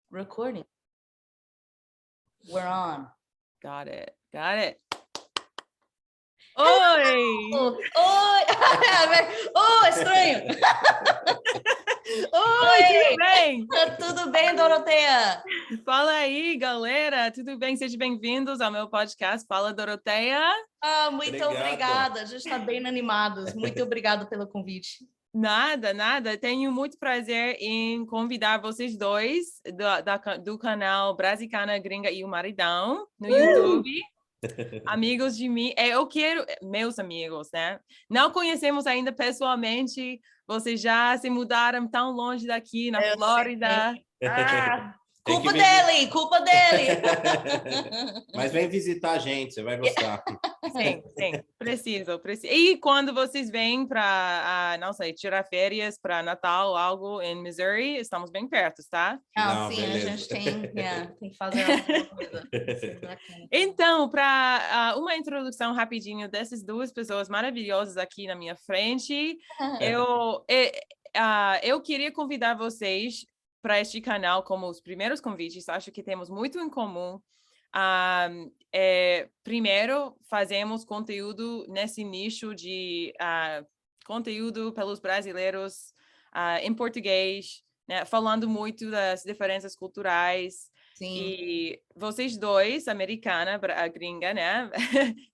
Recording. We're on. Got it. Oi! Oi! Oh, estranho! Oi, tudo bem? Tudo bem, Doroteia? Fala aí, galera. Tudo bem? Sejam bem-vindos ao meu podcast Fala, Doroteia. Muito obrigada. A gente está bem animados. Muito obrigada pelo convite. Nada. Tenho muito prazer em convidar vocês dois do canal Brasicana, Gringa e o Maridão no YouTube. Amigos de mim, meus amigos, né? Não conhecemos ainda pessoalmente, vocês já se mudaram tão longe daqui, na Flórida. Culpa dele! Mas vem visitar a gente, você vai gostar. Sim, preciso. E quando vocês vêm para, não sei, tirar férias para Natal, algo em Missouri, estamos bem perto, tá? Sim, beleza. A gente tem que fazer alguma coisa. Então, para uma introdução rapidinho dessas duas pessoas maravilhosas aqui na minha frente, eu queria convidar vocês para este canal como os primeiros convites. Acho que temos muito em comum. Primeiro, fazemos conteúdo nesse nicho de conteúdo pelos brasileiros em português, né? Falando muito das diferenças culturais. Sim. E vocês dois, americana, a gringa, né?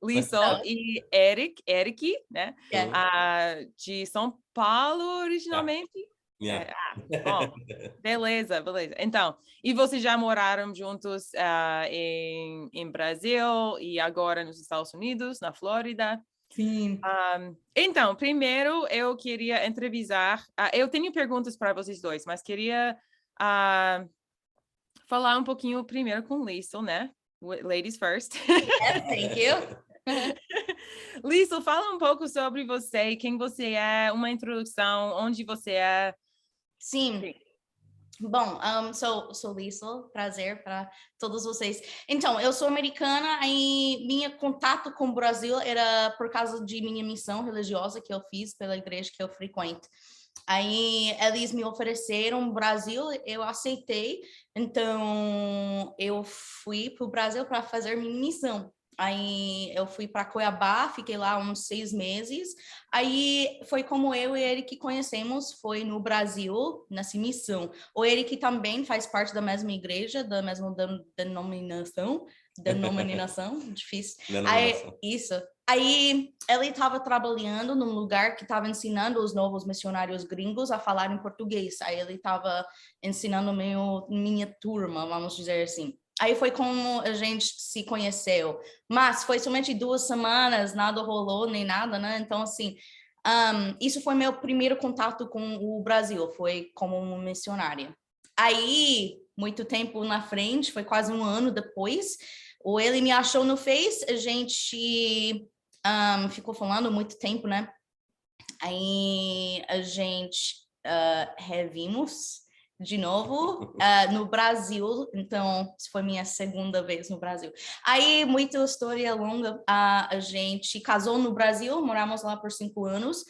Liesl e Eric, né? De São Paulo, originalmente. Bom, beleza. Então, e vocês já moraram juntos em Brasil e agora nos Estados Unidos, na Flórida? Sim. Então, primeiro eu queria entrevistar. Eu tenho perguntas para vocês dois, mas queria falar um pouquinho primeiro com Liesl, né? Ladies first. Yes, thank you. Liesl, fala um pouco sobre você, quem você é, uma introdução, onde você é. Sim. Bom, sou Liesl, prazer para todos vocês. Então, eu sou americana e meu contato com o Brasil era por causa de minha missão religiosa que eu fiz pela igreja que eu frequento. Aí eles me ofereceram o Brasil, eu aceitei, então eu fui para o Brasil para fazer minha missão. Aí eu fui para Cuiabá, fiquei lá uns 6 meses. Aí foi como eu e ele que conhecemos, foi no Brasil, nessa missão. O Eric também faz parte da mesma igreja, da mesma denominação, difícil. Aí, isso. Aí ele estava trabalhando num lugar que estava ensinando os novos missionários gringos a falar em português. Aí ele estava ensinando minha turma, vamos dizer assim. Aí foi como a gente se conheceu. Mas foi somente 2 semanas, nada rolou, nem nada, né? Então, assim, isso foi meu primeiro contato com o Brasil, foi como missionária. Aí, muito tempo na frente, foi quase 1 ano depois, ele me achou no Face, a gente ficou falando muito tempo, né? Aí a gente revimos de novo no Brasil, então foi minha segunda vez no Brasil. Aí, muita história longa, a gente casou no Brasil, moramos lá por 5 anos,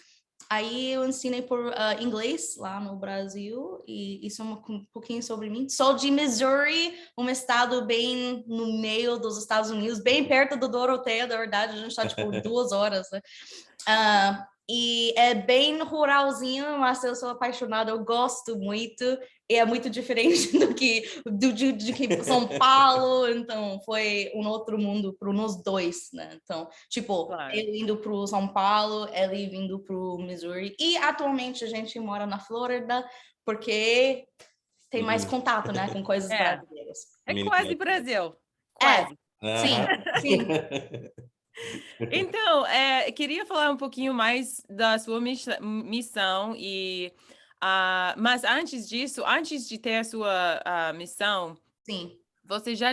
aí eu ensinei por inglês lá no Brasil, e isso é um pouquinho sobre mim. Sou de Missouri, um estado bem no meio dos Estados Unidos, bem perto do Doroteia, da verdade, a gente está tipo 2 horas, né? E é bem ruralzinho, mas eu sou apaixonada, eu gosto muito, e é muito diferente do que São Paulo, então foi um outro mundo para nós dois, né? Então, tipo, claro. Ele indo para o São Paulo, ele vindo para o Missouri, e atualmente a gente mora na Flórida, porque tem mais contato, né, com coisas brasileiras. É quase Brasil. Quase. Sim. Então, queria falar um pouquinho mais da sua missão mas antes disso, antes de ter a sua missão, sim, você já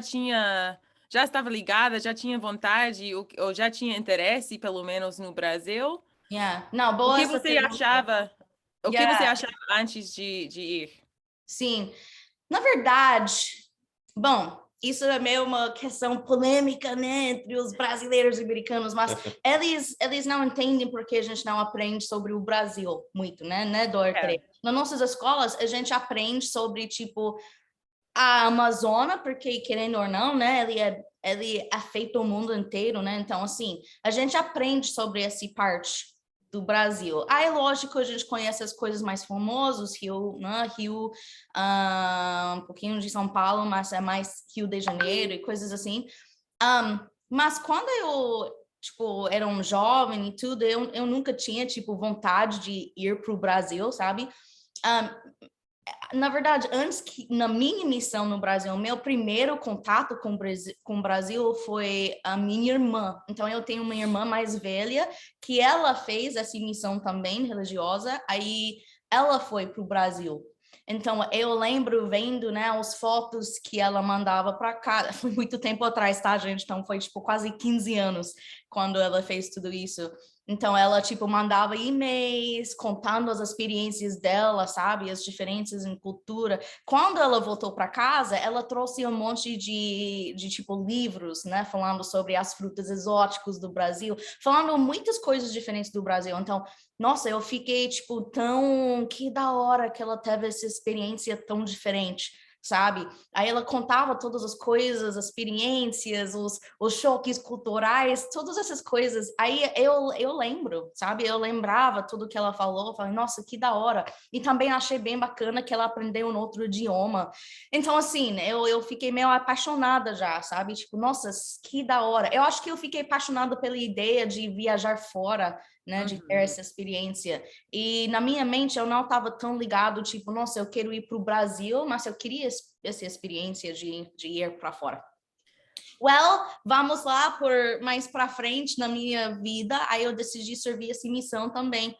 estava ligada, já tinha vontade ou já tinha interesse, pelo menos no Brasil? Não, boa. O que você achava? O que você achava antes de ir? Sim, na verdade, bom, isso é meio uma questão polêmica, né, entre os brasileiros e americanos, mas eles não entendem porque a gente não aprende sobre o Brasil muito, né, Dorothy? Nas nossas escolas, a gente aprende sobre, tipo, a Amazônia, porque querendo ou não, né, ele afeta o mundo inteiro, né? Então, assim, a gente aprende sobre essa parte do Brasil. Aí, lógico, a gente conhece as coisas mais famosas, Rio, né? Rio, um pouquinho de São Paulo, mas é mais Rio de Janeiro e coisas assim. Mas quando eu, tipo, era um jovem e tudo, eu nunca tinha, tipo, vontade de ir para o Brasil, sabe? Na verdade, antes que na minha missão no Brasil, meu primeiro contato com o Brasil foi a minha irmã. Então, eu tenho uma irmã mais velha que ela fez essa missão também religiosa. Aí, ela foi para o Brasil. Então, eu lembro vendo, né, as fotos que ela mandava para cá. Foi muito tempo atrás, tá, gente? Então, foi, tipo, quase 15 anos quando ela fez tudo isso. Então, ela, tipo, mandava e-mails contando as experiências dela, sabe? As diferenças em cultura. Quando ela voltou para casa, ela trouxe um monte de, tipo, livros, né? Falando sobre as frutas exóticas do Brasil. Falando muitas coisas diferentes do Brasil. Então, nossa, eu fiquei, tipo, que da hora que ela teve essa experiência tão diferente, sabe? Aí ela contava todas as coisas, as experiências, os choques culturais, todas essas coisas. Aí eu lembro, sabe? Eu lembrava tudo que ela falou, falei, nossa, que da hora. E também achei bem bacana que ela aprendeu um outro idioma. Então, assim, eu fiquei meio apaixonada já, sabe? Tipo, nossa, que da hora. Eu acho que eu fiquei apaixonada pela ideia de viajar fora, né, de ter essa experiência. E na minha mente eu não estava tão ligado, tipo, nossa, eu quero ir para o Brasil, mas eu queria essa experiência de ir para fora. Well, vamos lá por mais para frente na minha vida, aí eu decidi servir essa missão também.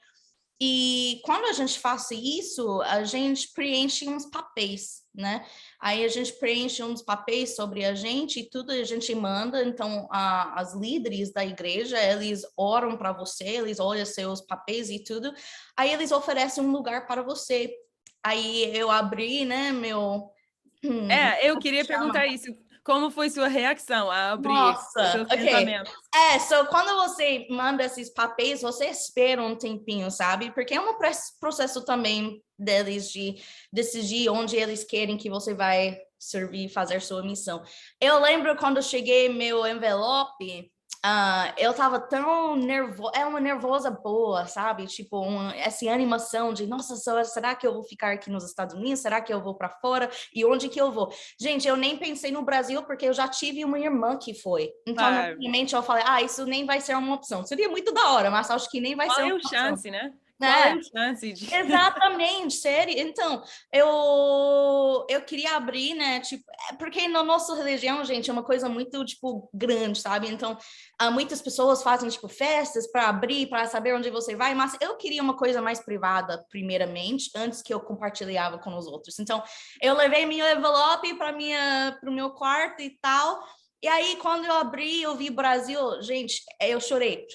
E quando a gente faz isso, a gente preenche uns papéis, né? Aí a gente preenche uns papéis sobre a gente e tudo a gente manda. Então, as líderes da igreja, eles oram para você, eles olham seus papéis e tudo. Aí eles oferecem um lugar para você. Aí eu abri, né, meu... eu queria perguntar isso. Como foi sua reação a abrir Nossa, seus ok. pensamentos? Quando você manda esses papéis, você espera um tempinho, sabe? Porque é um processo também deles de decidir onde eles querem que você vai servir, fazer sua missão. Eu lembro quando eu cheguei meu envelope, eu tava tão nervosa, é uma nervosa boa, sabe? Tipo, essa animação de, nossa, será que eu vou ficar aqui nos Estados Unidos? Será que eu vou para fora? E onde que eu vou? Gente, eu nem pensei no Brasil porque eu já tive uma irmã que foi. Então, na minha mente, eu falei, isso nem vai ser uma opção. Seria muito da hora, mas acho que nem vai ser uma opção. Qual é a chance, né? Qual é a chance de... Exatamente, sério. Então, eu queria abrir, né, tipo, porque na nossa religião, gente, é uma coisa muito, tipo, grande, sabe? Então, muitas pessoas fazem, tipo, festas para abrir, para saber onde você vai, mas eu queria uma coisa mais privada, primeiramente, antes que eu compartilhava com os outros. Então, eu levei meu envelope para o meu quarto e tal, e aí, quando eu abri, eu vi Brasil, gente, eu chorei.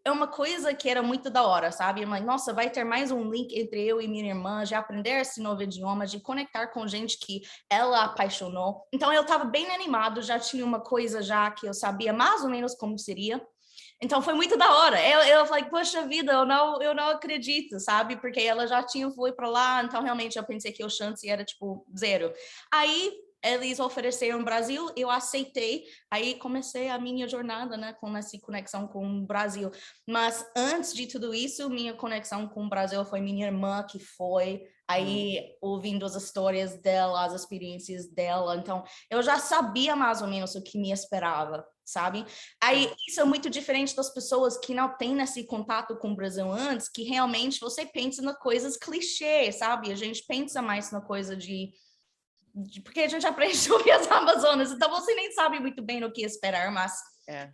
É uma coisa que era muito da hora, sabe? Mas, nossa, vai ter mais um link entre eu e minha irmã, de aprender esse novo idioma, de conectar com gente que ela apaixonou. Então, eu estava bem animado, já tinha uma coisa já que eu sabia mais ou menos como seria. Então, foi muito da hora. Eu falei, poxa vida, eu não acredito, sabe? Porque ela já foi para lá, então, realmente, eu pensei que a chance era, tipo, 0. Aí, eles ofereceram o Brasil, eu aceitei, aí comecei a minha jornada, né, com essa conexão com o Brasil. Mas antes de tudo isso, minha conexão com o Brasil foi minha irmã que foi, aí ouvindo as histórias dela, as experiências dela, então eu já sabia mais ou menos o que me esperava, sabe? Aí isso é muito diferente das pessoas que não têm esse contato com o Brasil antes, que realmente você pensa nas coisas clichê, sabe? A gente pensa mais na coisa porque a gente aprende sobre as Amazonas, então você nem sabe muito bem o que esperar, mas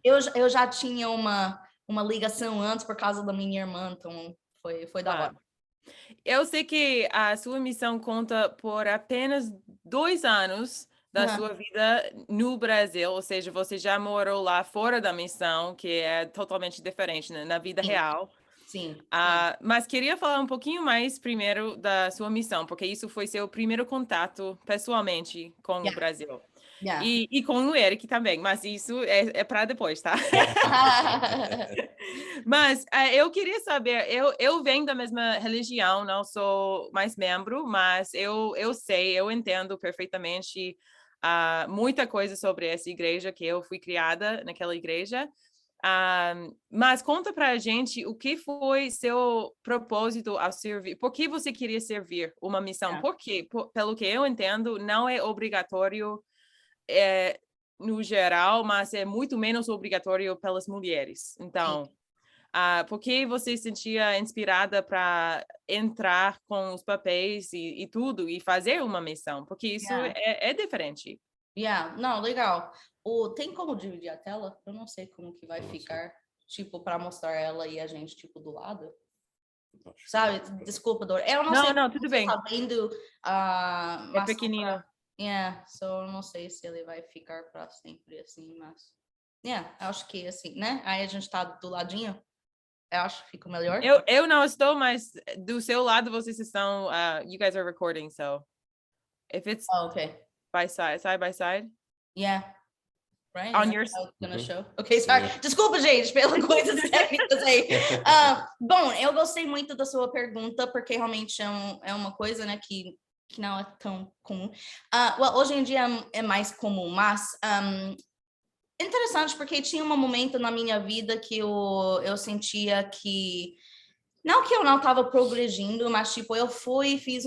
eu já tinha uma ligação antes por causa da minha irmã, então foi da hora. Eu sei que a sua missão conta por apenas 2 anos da sua vida no Brasil, ou seja, você já morou lá fora da missão, que é totalmente diferente, né? Na vida real. Sim. Mas queria falar um pouquinho mais primeiro da sua missão, porque isso foi seu primeiro contato pessoalmente com o Brasil. E com o Eric também, mas isso é para depois, tá? Mas eu queria saber, eu venho da mesma religião, não sou mais membro, mas eu sei, eu entendo perfeitamente muita coisa sobre essa igreja, que eu fui criada naquela igreja. Mas conta pra gente o que foi seu propósito ao servir, por que você queria servir uma missão? Porque, pelo que eu entendo, não é obrigatório no geral, mas é muito menos obrigatório pelas mulheres. Então, por que você se sentia inspirada para entrar com os papéis e tudo e fazer uma missão? Porque isso é diferente. Não, legal. Tem como dividir a tela? Eu não sei como que vai ficar, tipo, para mostrar ela e a gente, tipo, do lado. Sabe? Desculpa, Dora. Eu não sei. Não, tudo bem. Tá vendo, É pequenino. Eu não sei se ele vai ficar para sempre assim, mas... acho que assim, né? Aí a gente tá do ladinho. Eu acho que fica melhor. Eu não estou, mas do seu lado vocês estão... you guys are recording, so... If it's okay. side by side? Right? On your... Gonna show. Ok, sorry. Desculpa, gente, pelas coisas técnicas aí. Bom, eu gostei muito da sua pergunta, porque realmente é uma coisa, né, que não é tão comum. Hoje em dia é mais comum, mas interessante porque tinha um momento na minha vida que eu sentia que não que eu não estava progredindo, mas tipo eu fiz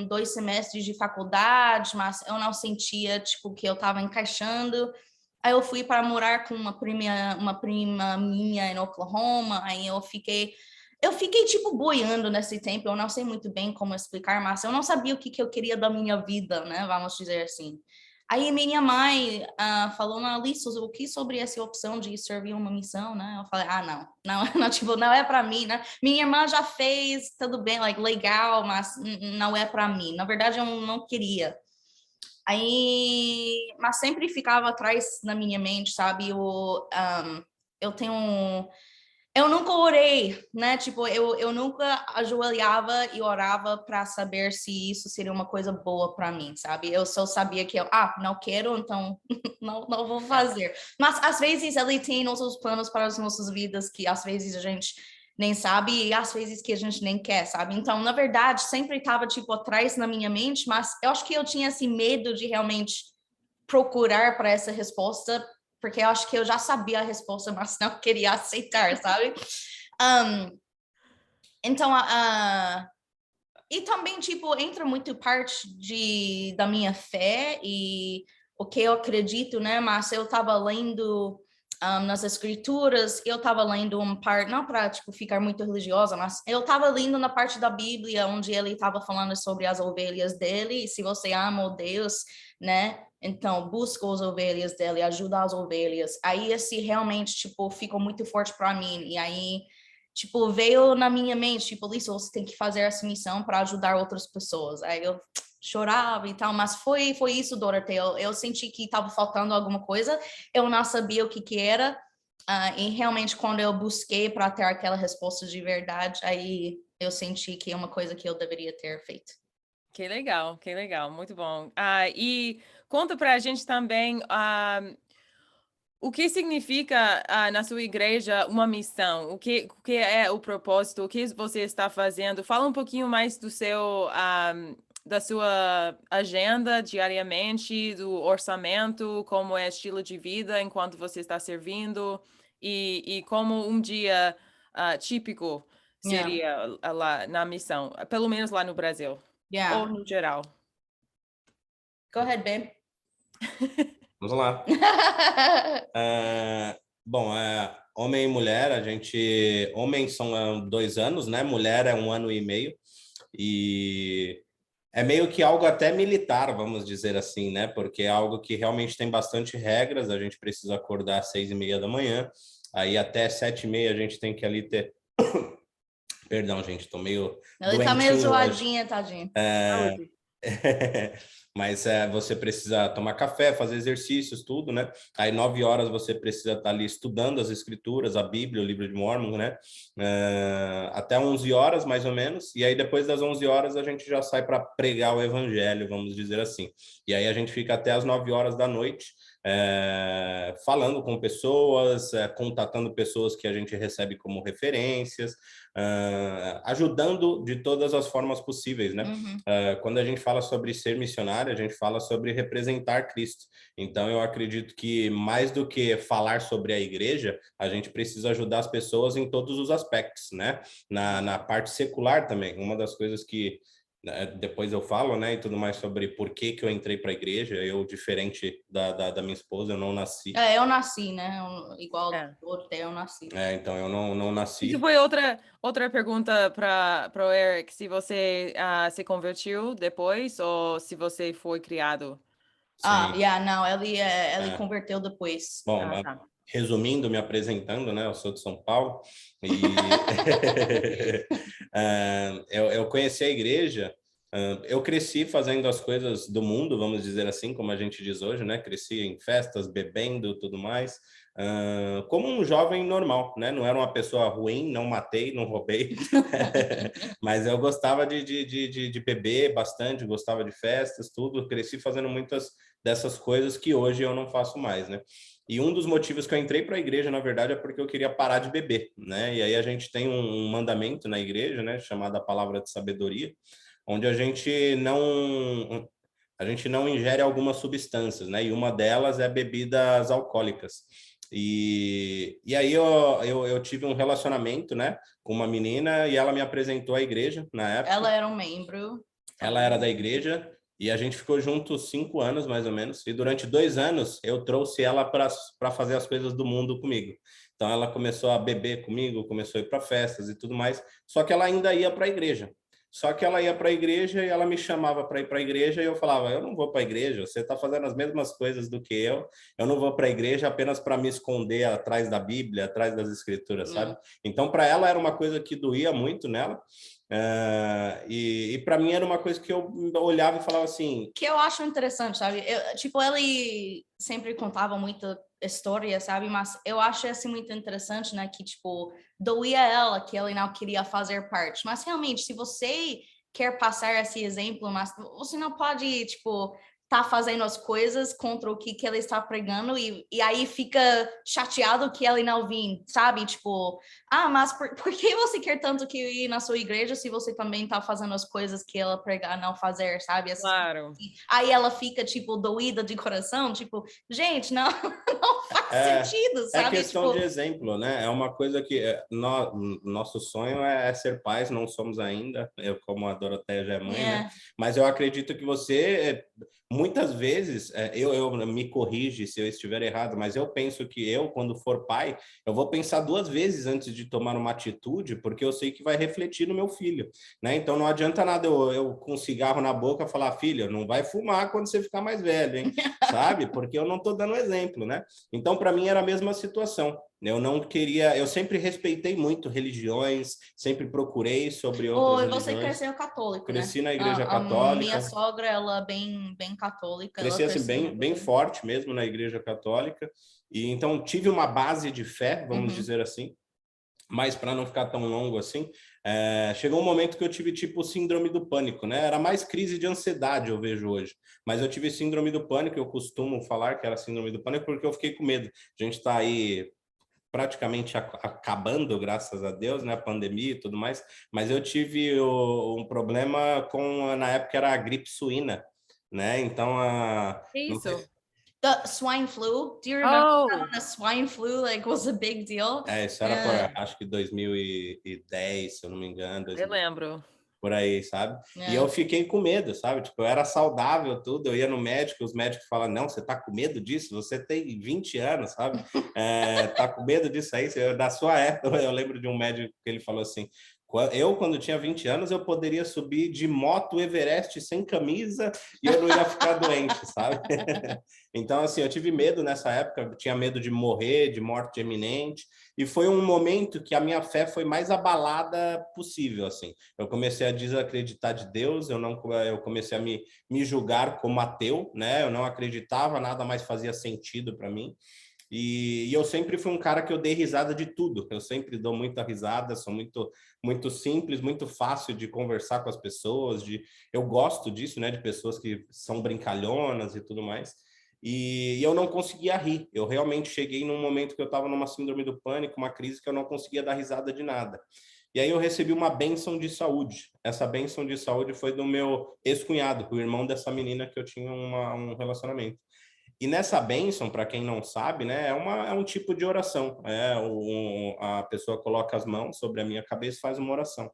2 semestres de faculdade, mas eu não sentia tipo que eu estava encaixando. Aí eu fui para morar com uma prima minha em Oklahoma. Aí eu fiquei tipo boiando nesse tempo. Eu não sei muito bem como explicar, mas eu não sabia o que eu queria da minha vida, né? Vamos dizer assim. Aí minha mãe falou, Alice, o que sobre essa opção de servir uma missão, né? Eu falei, não, tipo, não é para mim, né? Minha irmã já fez, tudo bem, legal, mas não é para mim. Na verdade, eu não queria. Aí, mas sempre ficava atrás na minha mente, sabe? Eu nunca orei, né? Tipo, eu nunca ajoelhava e orava para saber se isso seria uma coisa boa para mim, sabe? Eu só sabia que não quero, então não vou fazer. Mas às vezes ele tem nossos planos para as nossas vidas que às vezes a gente nem sabe e às vezes que a gente nem quer, sabe? Então, na verdade, sempre estava tipo atrás na minha mente, mas eu acho que eu tinha esse medo de realmente procurar para essa resposta, porque eu acho que eu já sabia a resposta, mas não queria aceitar, sabe? Então, e também, tipo, entra muito parte da minha fé e o que eu acredito, né? Mas eu estava lendo nas escrituras, eu estava lendo uma parte, não para, tipo, ficar muito religiosa, mas eu estava lendo na parte da Bíblia onde ele estava falando sobre as ovelhas dele, e se você ama o Deus, né? Então, busca as ovelhas dele, ajuda as ovelhas. Aí, esse realmente, tipo, ficou muito forte para mim. E aí, tipo, veio na minha mente, tipo, Lisa, você tem que fazer essa missão para ajudar outras pessoas. Aí eu chorava e tal, mas foi isso, Dorothy. Eu senti que estava faltando alguma coisa, eu não sabia o que era. E realmente, quando eu busquei para ter aquela resposta de verdade, aí eu senti que é uma coisa que eu deveria ter feito. Que legal, muito bom. E conta para a gente também o que significa na sua igreja uma missão? O que é o propósito? O que você está fazendo? Fala um pouquinho mais da sua agenda diariamente, do orçamento, como é o estilo de vida enquanto você está servindo e como um dia típico seria lá na missão, pelo menos lá no Brasil. Ou no geral. Go ahead, babe. Vamos lá. Bom, homem e mulher, homens são 2 anos, né? Mulher é 1 ano e meio. E é meio que algo até militar, vamos dizer assim, né? Porque é algo que realmente tem bastante regras. A gente precisa acordar às 6:30 da manhã. Aí até 7:30 a gente tem que ali ter... Perdão, gente, tô meio Ele tá meio zoadinha, tadinho. mas você precisa tomar café, fazer exercícios, tudo, né? Aí 9 horas você precisa estar ali estudando as escrituras, a Bíblia, o livro de Mórmon, né? Até 11 horas, mais ou menos, e aí depois das 11 horas a gente já sai para pregar o evangelho, vamos dizer assim. E aí a gente fica até as 9 horas da noite, falando com pessoas, contatando pessoas que a gente recebe como referências, ajudando de todas as formas possíveis, né? Quando a gente fala sobre ser missionário, a gente fala sobre representar Cristo. Então, eu acredito que mais do que falar sobre a igreja, a gente precisa ajudar as pessoas em todos os aspectos, né? Na parte secular também. Uma das coisas que depois eu falo, né, e tudo mais sobre por que eu entrei para a igreja. Eu, diferente da minha esposa, eu não nasci. Eu nasci, né? Igual eu nasci. Então eu não nasci. Isso foi outra pergunta para o Eric, se você se convertiu depois ou se você foi criado. Não, ele converteu depois. Bom, resumindo, me apresentando, né? Eu sou de São Paulo e eu conheci a igreja. Eu cresci fazendo as coisas do mundo, vamos dizer assim, como a gente diz hoje, né? Cresci em festas, bebendo, tudo mais, como um jovem normal, né? Não era uma pessoa ruim, não matei, não roubei, mas eu gostava de beber bastante, gostava de festas, tudo. Cresci fazendo muitas dessas coisas que hoje eu não faço mais, né? E um dos motivos que eu entrei para a igreja, na verdade, é porque eu queria parar de beber, né? E aí a gente tem um mandamento na igreja, né? Chamado a palavra de sabedoria, onde a gente não ingere algumas substâncias, né? E uma delas é bebidas alcoólicas. E aí eu tive um relacionamento, né, com uma menina e ela me apresentou à igreja na época. Ela era um membro. Ela era da igreja e a gente ficou juntos 5 anos, mais ou menos. E durante 2 anos eu trouxe ela para fazer as coisas do mundo comigo. Então ela começou a beber comigo, começou a ir para festas e tudo mais. Só que ela ainda ia para a igreja. Só que ela ia para a igreja e ela me chamava para ir para a igreja e eu falava, eu não vou para a igreja, você está fazendo as mesmas coisas do que eu não vou para a igreja apenas para me esconder atrás da Bíblia, atrás das escrituras, sabe? Então, para ela era uma coisa que doía muito nela, e para mim era uma coisa que eu olhava e falava assim... Que eu acho interessante, sabe? Ele sempre contava muita história, sabe? Mas eu acho assim muito interessante, né? Que, tipo, doía ela que ele não queria fazer parte. Mas, realmente, se você quer passar esse exemplo, mas você não pode, tipo... tá fazendo as coisas contra o que ele está pregando e aí fica chateado que ele não vem, sabe? Tipo, mas por que você quer tanto que ir na sua igreja se você também tá fazendo as coisas que ela pregar não fazer, sabe? Claro. Aí ela fica, tipo, doída de coração, tipo, gente, não faz sentido, sabe? É questão de exemplo, né? É uma coisa que nosso sonho é ser pais, não somos ainda, eu como a Doroteia já é mãe, né? Mas eu acredito que você... Muitas vezes, eu me corrige se eu estiver errado, mas eu penso que quando for pai, eu vou pensar 2 vezes antes de tomar uma atitude, porque eu sei que vai refletir no meu filho, né? Então não adianta nada eu com um cigarro na boca falar, filha, não vai fumar quando você ficar mais velho, hein? Sabe? Porque eu não estou dando exemplo, né? Então, para mim, era a mesma situação. Eu não queria... Eu sempre respeitei muito religiões, sempre procurei sobre outras religiões. Você cresceu católico, Cresci né? na igreja católica. Minha sogra, ela é bem católica. Cresci assim, bem forte mesmo na igreja católica. E então tive uma base de fé, vamos dizer assim. Mas para não ficar tão longo assim, chegou um momento que eu tive tipo síndrome do pânico, né? Era mais crise de ansiedade, eu vejo hoje. Mas eu tive síndrome do pânico, eu costumo falar que era síndrome do pânico porque eu fiquei com medo. A gente está aí praticamente acabando, graças a Deus, né? A pandemia e tudo mais. Mas eu tive um problema na época era a gripe suína, né? Então, Isso. The swine flu. Do you remember the swine flu was a big deal? Isso era por, acho que 2010, se eu não me engano. Eu lembro. Por aí, sabe? E eu fiquei com medo, sabe? Tipo, eu era saudável, tudo. Eu ia no médico, os médicos falam, não, você tá com medo disso? Você tem 20 anos, sabe? Tá com medo disso aí? Da sua época, eu lembro de um médico que ele falou assim, Eu, quando tinha 20 anos, eu poderia subir de moto Everest sem camisa e eu não ia ficar doente, sabe? Então, assim, eu tive medo nessa época, eu tinha medo de morrer, de morte iminente, e foi um momento que a minha fé foi mais abalada possível, assim. Eu comecei a desacreditar de Deus, eu comecei a me julgar como ateu, né? Eu não acreditava, nada mais fazia sentido para mim. E eu sempre fui um cara que eu dei risada de tudo. Eu sempre dou muita risada, sou muito simples, muito fácil de conversar com as pessoas. Eu gosto disso, né? De pessoas que são brincalhonas e tudo mais. E eu não conseguia rir. Eu realmente cheguei num momento que eu estava numa síndrome do pânico, uma crise que eu não conseguia dar risada de nada. E aí eu recebi uma bênção de saúde. Essa bênção de saúde foi do meu ex-cunhado, o irmão dessa menina que eu tinha um relacionamento. E nessa bênção, para quem não sabe, né, é um tipo de oração. A pessoa coloca as mãos sobre a minha cabeça e faz uma oração.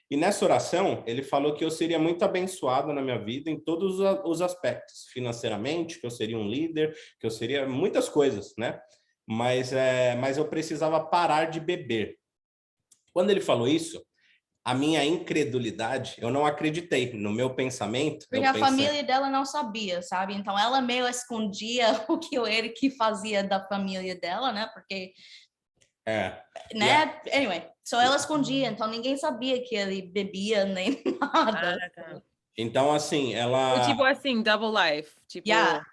E nessa oração, ele falou que eu seria muito abençoado na minha vida em todos os aspectos. Financeiramente, que eu seria um líder, que eu seria muitas coisas, né? Mas eu precisava parar de beber. Quando ele falou isso, a minha incredulidade, eu não acreditei. No meu pensamento... Porque a família dela não sabia, sabe? Então, ela meio escondia o que o Eric fazia da família dela, né? Porque... né? Anyway, só ela escondia. Então, ninguém sabia que ele bebia nem nada. Tá. Então, assim, ela... Tipo assim, double life. Tipo...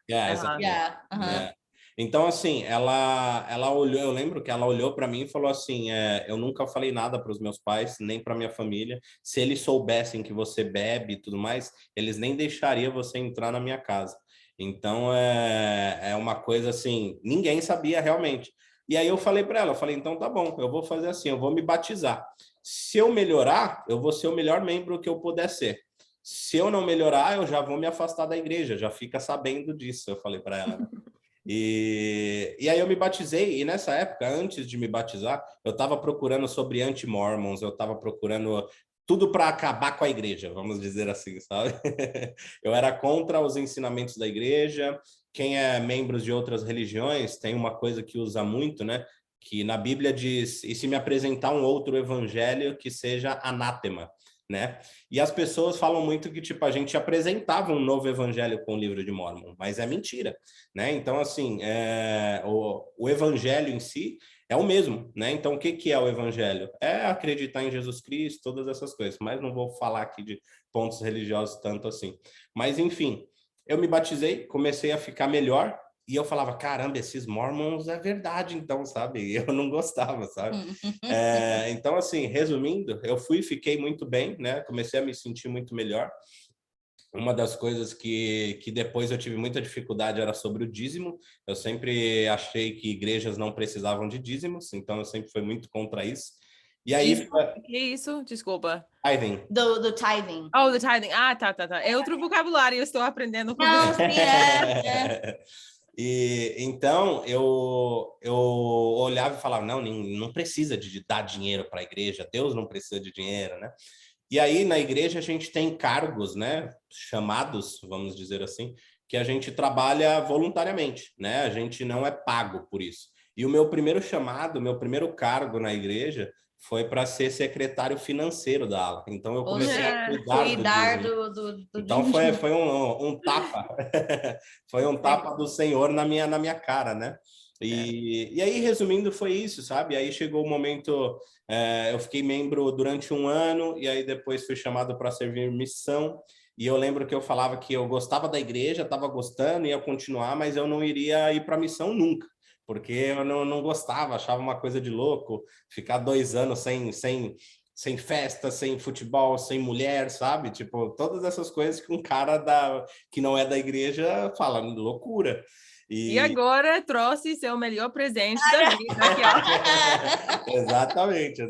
exatamente. Então, assim, ela olhou, eu lembro que ela olhou para mim e falou assim, eu nunca falei nada para os meus pais, nem para minha família. Se eles soubessem que você bebe e tudo mais, eles nem deixariam você entrar na minha casa. Então, é uma coisa assim, ninguém sabia realmente. E aí eu falei para ela, eu falei, então tá bom, eu vou fazer assim, eu vou me batizar. Se eu melhorar, eu vou ser o melhor membro que eu puder ser. Se eu não melhorar, eu já vou me afastar da igreja, já fica sabendo disso, eu falei para ela. E aí eu me batizei, e nessa época, antes de me batizar, eu estava procurando sobre anti-mormons, eu estava procurando tudo para acabar com a igreja, vamos dizer assim, sabe? Eu era contra os ensinamentos da igreja. Quem é membro de outras religiões tem uma coisa que usa muito, né? Que na Bíblia diz, e se me apresentar um outro evangelho que seja anátema, né? E as pessoas falam muito que, tipo, a gente apresentava um novo evangelho com o livro de Mórmon, mas é mentira, né? Então, assim, o evangelho em si é o mesmo, né? Então, o que é o evangelho? É acreditar em Jesus Cristo, todas essas coisas, mas não vou falar aqui de pontos religiosos tanto assim. Mas, enfim, eu me batizei, comecei a ficar melhor, e eu falava, caramba, esses Mormons é verdade, então, sabe? Eu não gostava, sabe? Então, assim, resumindo, eu fiquei muito bem, né? Comecei a me sentir muito melhor. Uma das coisas que depois eu tive muita dificuldade era sobre o dízimo. Eu sempre achei que igrejas não precisavam de dízimos, então eu sempre fui muito contra isso. E aí... O que é isso? Desculpa. Tithing. Do tithing. Oh, do tithing. Ah, tá. É outro vocabulário, eu estou aprendendo. Não, sim, E então eu olhava e falava, não precisa de dar dinheiro para a igreja, Deus não precisa de dinheiro, né? E aí na igreja a gente tem cargos, né, chamados, vamos dizer assim, que a gente trabalha voluntariamente, né? A gente não é pago por isso. E o meu primeiro chamado, meu primeiro cargo na igreja foi para ser secretário financeiro da ala. Então eu comecei a cuidar do então foi um tapa. Foi um tapa do Senhor na minha cara, né? E aí, resumindo, foi isso, sabe? Aí chegou o momento, eu fiquei membro durante 1 ano, e aí depois fui chamado para servir missão. E eu lembro que eu falava que eu gostava da igreja, estava gostando, ia continuar, mas eu não iria ir para a missão nunca, porque eu não gostava, achava uma coisa de louco, ficar 2 anos sem festa, sem futebol, sem mulher, sabe? Tipo, todas essas coisas que um cara que não é da igreja fala, loucura. E agora trouxe seu melhor presente da vida aqui, ó. Exatamente.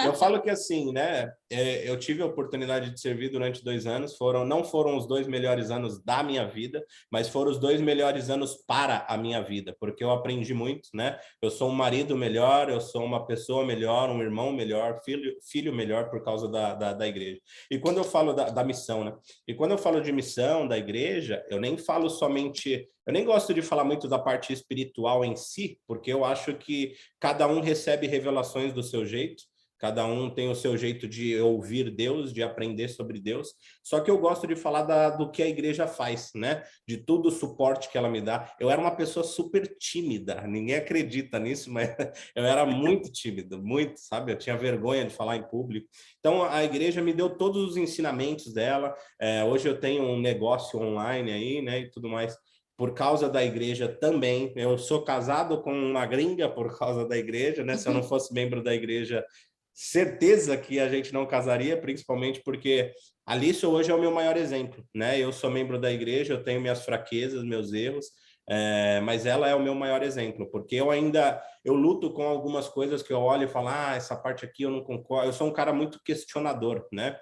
Eu falo que assim, né? Eu tive a oportunidade de servir durante 2 anos. Não foram os 2 melhores anos da minha vida, mas foram os 2 melhores anos para a minha vida, porque eu aprendi muito, né? Eu sou um marido melhor, eu sou uma pessoa melhor, um irmão melhor, filho melhor por causa da igreja. E quando eu falo da missão, né? E quando eu falo de missão da igreja, eu nem falo somente... Eu nem gosto de falar muito da parte espiritual em si, porque eu acho que cada um recebe revelações do seu jeito, cada um tem o seu jeito de ouvir Deus, de aprender sobre Deus. Só que eu gosto de falar do que a igreja faz, né? De todo o suporte que ela me dá. Eu era uma pessoa super tímida, ninguém acredita nisso, mas eu era muito tímido, muito, sabe? Eu tinha vergonha de falar em público. Então, a igreja me deu todos os ensinamentos dela. Hoje eu tenho um negócio online aí, né? E tudo mais. Por causa da igreja também. Eu sou casado com uma gringa por causa da igreja, né? Se eu não fosse membro da igreja, certeza que a gente não casaria, principalmente porque a Alice hoje é o meu maior exemplo, né? Eu sou membro da igreja, eu tenho minhas fraquezas, meus erros, mas ela é o meu maior exemplo, porque eu luto com algumas coisas que eu olho e falo, essa parte aqui eu não concordo. Eu sou um cara muito questionador, né?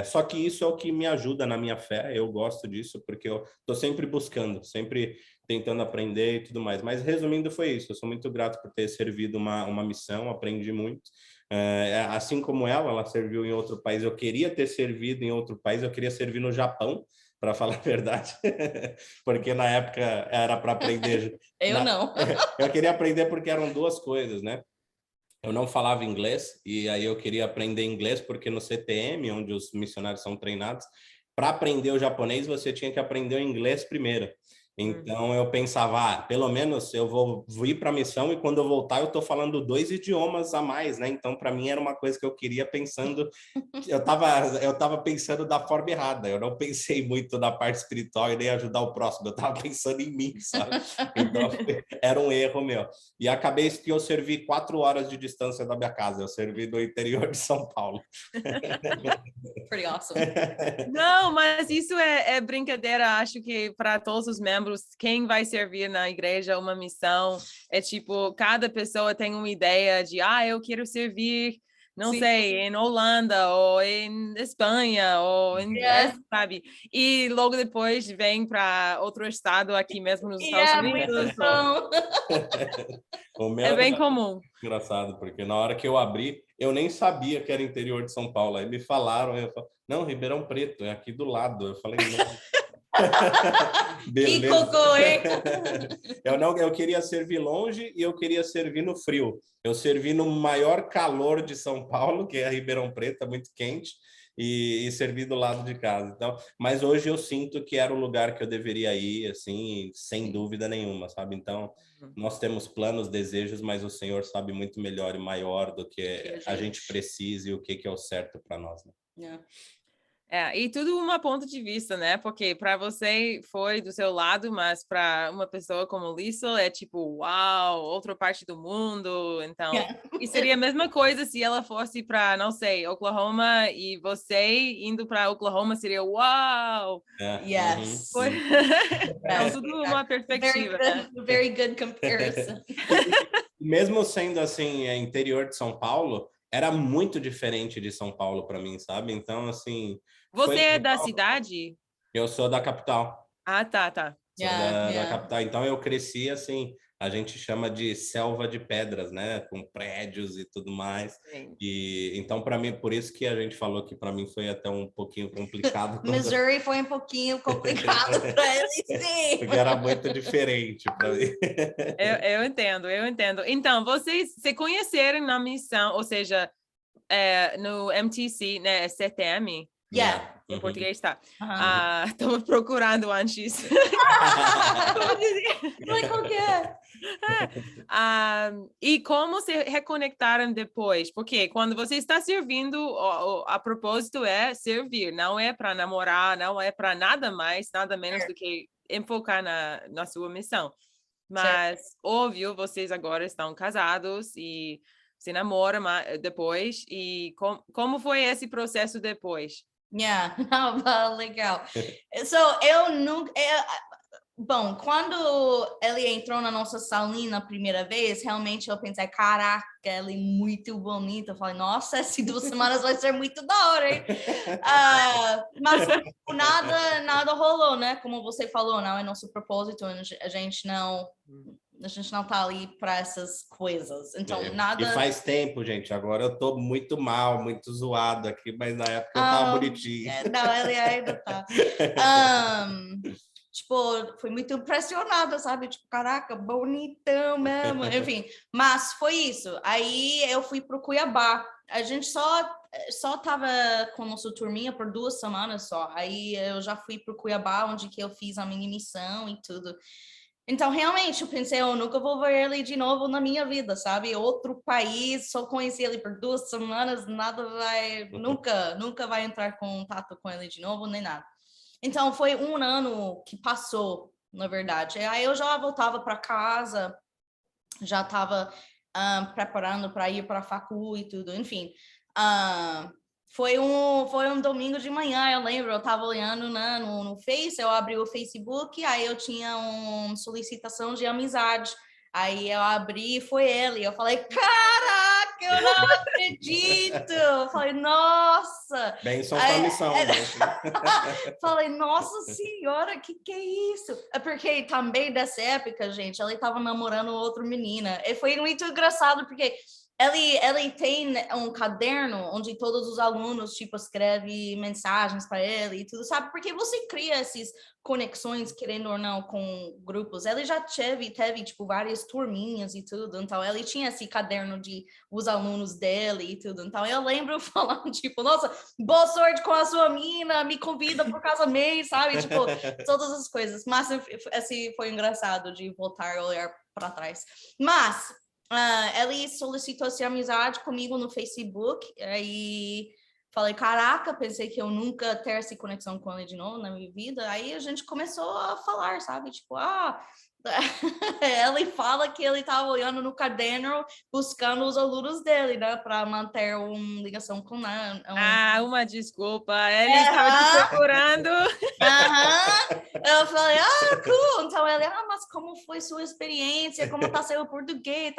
Só que isso é o que me ajuda na minha fé, eu gosto disso, porque eu tô sempre buscando, sempre tentando aprender e tudo mais. Mas resumindo, foi isso. Eu sou muito grato por ter servido uma missão, aprendi muito. Assim como ela serviu em outro país, eu queria ter servido em outro país, eu queria servir no Japão, para falar a verdade, porque na época era para aprender. Não. Eu queria aprender porque eram duas coisas, né? Eu não falava inglês e aí eu queria aprender inglês porque no CTM, onde os missionários são treinados, para aprender o japonês você tinha que aprender o inglês primeiro. Então eu pensava, pelo menos eu vou ir para a missão e quando eu voltar eu estou falando 2 idiomas a mais, né? Então para mim era uma coisa que eu queria pensando, eu tava pensando da forma errada. Eu não pensei muito na parte espiritual e nem ajudar o próximo. Eu tava pensando em mim, sabe? Então era um erro meu. E acabei que eu servi 4 horas de distância da minha casa. Eu servi no interior de São Paulo. Pretty awesome. Não, mas isso é brincadeira. Acho que para todos os membros, quem vai servir na igreja uma missão, é tipo, cada pessoa tem uma ideia de, eu quero servir, não sei, em Holanda, ou em Espanha, ou em, sabe? E logo depois vem para outro estado aqui mesmo nos Estados Unidos. É bem comum. Engraçado, porque na hora que eu abri, eu nem sabia que era interior de São Paulo. Aí me falaram, não, Ribeirão Preto, é aqui do lado. Eu falei, não. Que cocô, hein? Eu queria servir longe e eu queria servir no frio. Eu servi no maior calor de São Paulo, que é Ribeirão Preto, é muito quente, e servi do lado de casa. Então, mas hoje eu sinto que era o lugar que eu deveria ir, assim, sem dúvida nenhuma, sabe? Então, nós temos planos, desejos, mas o Senhor sabe muito melhor e maior do que a gente precisa e o que é o certo para nós, né? Yeah. E tudo um ponto de vista, né? Porque para você foi do seu lado, mas para uma pessoa como Liesl é tipo, uau, outra parte do mundo. Então, e seria a mesma coisa se ela fosse para, não sei, Oklahoma e você indo para Oklahoma seria uau. Yes. É tudo uma perspectiva. Very good comparison. Mesmo sendo assim, interior de São Paulo, era muito diferente de São Paulo para mim, sabe? Então, assim... Você é da cidade? Eu sou da capital. Tá. Sou da capital. Então, eu cresci, assim, a gente chama de selva de pedras, né? Com prédios e tudo mais. Sim. E então, para mim, por isso que a gente falou que para mim foi até um pouquinho complicado. Missouri foi um pouquinho complicado para ele, sim. Porque era muito diferente para mim. Eu entendo. Então, vocês se conheceram na missão, ou seja, no MTC, né? CTM? Em português, tá. Estava procurando antes. Não é qualquer. E como se reconectaram depois? Porque quando você está servindo, a propósito é servir, não é para namorar, não é para nada mais, nada menos do que enfocar na sua missão. Mas, óbvio, vocês agora estão casados e se namoram depois. E como foi esse processo depois? Legal. Bom, quando ele entrou na nossa salinha na primeira vez, realmente eu pensei, caraca, ele é muito bonito. Eu falei, nossa, essas 2 semanas vai ser muito da hora, hein? Mas nada rolou, né? Como você falou, não é nosso propósito, a gente não tá ali para essas coisas. Então, nada... E faz tempo, gente. Agora eu tô muito mal, muito zoado aqui, mas na época eu tava bonitinho. Não, ele ainda tá. Tipo, fui muito impressionada, sabe? Tipo, caraca, bonitão mesmo. Enfim, mas foi isso. Aí eu fui pro Cuiabá. a gente só tava com nossa turminha por 2 semanas só. Aí eu já fui para Cuiabá, onde que eu fiz a minha missão e tudo. Então, realmente, eu pensei, eu nunca vou ver ele de novo na minha vida, sabe? Outro país, só conheci ele por 2 semanas, nada vai... Nunca vai entrar em contato com ele de novo, nem nada. Então, foi 1 ano que passou, na verdade. Aí eu já voltava para casa, já estava preparando para ir para a facul e tudo, enfim. Foi um domingo de manhã, eu lembro, eu estava olhando, né, no Face, eu abri o Facebook, aí eu tinha uma solicitação de amizade. Aí eu abri e foi ele. Eu falei, caraca, eu não acredito! Eu falei, nossa! Benção sua missão. Falei, nossa senhora, que é isso? É porque também dessa época, gente, ela estava namorando outra menina. E foi muito engraçado, porque ele tem um caderno onde todos os alunos, tipo, escrevem mensagens para ele e tudo, sabe? Porque você cria essas conexões, querendo ou não, com grupos. Ele já teve, tipo, várias turminhas e tudo. Então, ele tinha esse caderno de os alunos dele e tudo. Então, eu lembro falando, tipo, nossa, boa sorte com a sua mina, me convida pro casamento, sabe? Tipo, todas as coisas. Mas, assim, foi engraçado de voltar a olhar para trás. Mas... ele solicitou-se amizade comigo no Facebook, aí falei, caraca, pensei que eu nunca ter essa conexão com ele de novo na minha vida, aí a gente começou a falar, sabe, tipo, ele fala que ele estava olhando no caderno, buscando os alunos dele, né, para manter uma ligação com uma desculpa, ele estava te procurando. Eu falei, cool. Então ele, mas como foi sua experiência? Como tá seu português?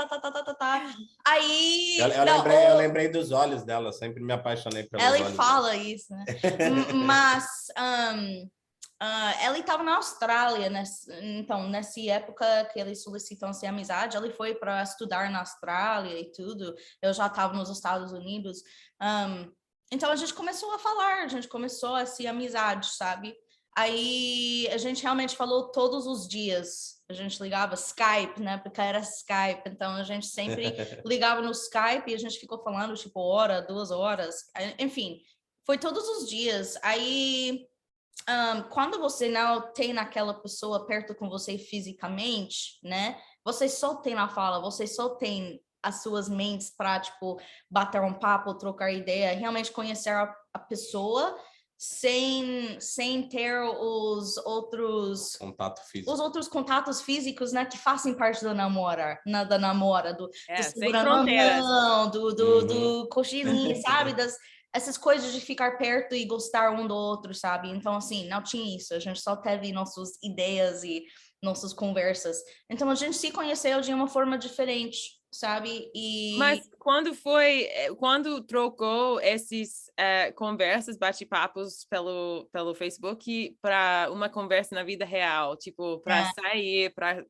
Aí... Eu lembrei dos olhos dela, sempre me apaixonei pelos olhos. Ele fala isso, né? Mas... ele estava na Austrália, então, nessa época que ele solicitou-se amizade, ele foi para estudar na Austrália e tudo, eu já estava nos Estados Unidos, então a gente começou a falar, a gente começou a se amizade, sabe? Aí a gente realmente falou todos os dias, a gente ligava Skype, né, porque era Skype, então a gente sempre ligava no Skype e a gente ficou falando, tipo, 2 horas, enfim, foi todos os dias, aí... quando você não tem aquela pessoa perto com você fisicamente, né? Você só tem na fala, você só tem as suas mentes para, tipo, bater um papo, trocar ideia, realmente conhecer a pessoa sem ter os outros contatos físicos, né, que fazem parte da namora, do segurar na mão, do cochilinho, sabe? Essas coisas de ficar perto e gostar um do outro, sabe? Então, assim, não tinha isso. A gente só teve nossas ideias e nossas conversas. Então, a gente se conheceu de uma forma diferente, sabe? Mas quando trocou esses conversas, bate-papos pelo Facebook para uma conversa na vida real, tipo, para sair, para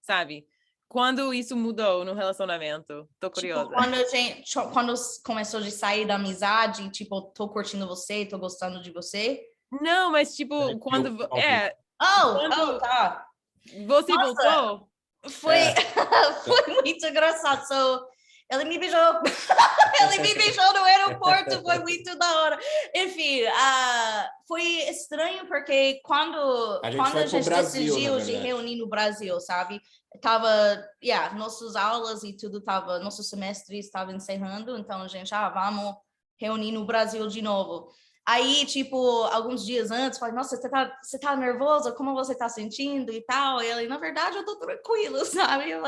sabe? Quando isso mudou no relacionamento? Tô curiosa. Tipo, quando começou de sair da amizade, tipo, tô curtindo você, tô gostando de você? Não, mas tipo, quando... tá. Você voltou? Foi muito engraçado. Ele me beijou. Ele me beijou no aeroporto, foi muito da hora. Enfim, foi estranho porque quando a gente decidiu de reunir no Brasil, sabe? Tava, nossas aulas e tudo nosso semestre estava encerrando, então a gente, vamos reunir no Brasil de novo. Aí, tipo, alguns dias antes, falei, nossa, você tá nervosa? Como você tá sentindo e tal? E ele, na verdade, eu tô tranquilo, sabe? Eu,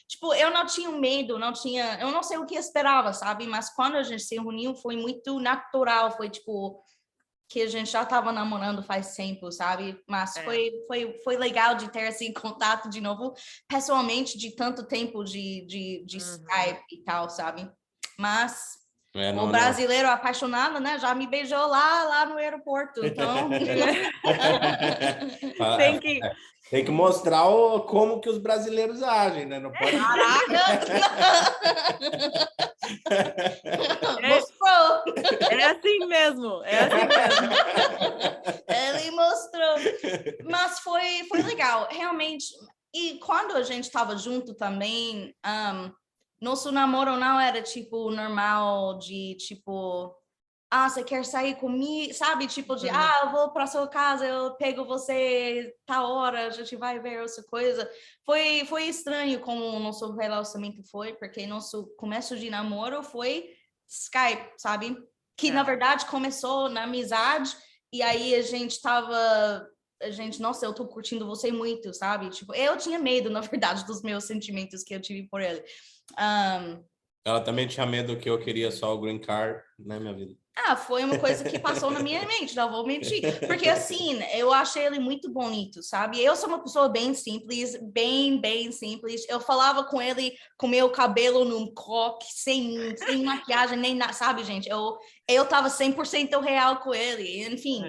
tipo, eu não tinha medo, eu não sei o que esperava, sabe? Mas quando a gente se reuniu, foi muito natural, foi, tipo, que a gente já tava namorando faz tempo, sabe? Mas foi legal de ter esse contato de novo, pessoalmente, de tanto tempo de Skype e tal, sabe? Mas... o brasileiro apaixonado, né? Já me beijou lá no aeroporto, então... Tem que mostrar como que os brasileiros agem, né? Não pode... Mostrou! É assim mesmo, Ele mostrou. Mas foi legal, realmente. E quando a gente estava junto também... nosso namoro não era, tipo, normal de, tipo... você quer sair comigo? Sabe? Tipo de, eu vou para sua casa, eu pego você tal hora, a gente vai ver essa coisa. Foi estranho como o nosso relacionamento foi, porque nosso começo de namoro foi Skype, sabe? Que, na verdade, começou na amizade, e aí nossa, eu tô curtindo você muito, sabe? Tipo, eu tinha medo, na verdade, dos meus sentimentos que eu tive por ele. Ela também tinha medo que eu queria só o green card, né, minha vida? Foi uma coisa que passou na minha mente, não vou mentir. Porque, assim, eu achei ele muito bonito, sabe? Eu sou uma pessoa bem simples, bem simples. Eu falava com ele com meu cabelo num coque, sem maquiagem, nem nada, sabe, gente? Eu tava 100% real com ele. Enfim,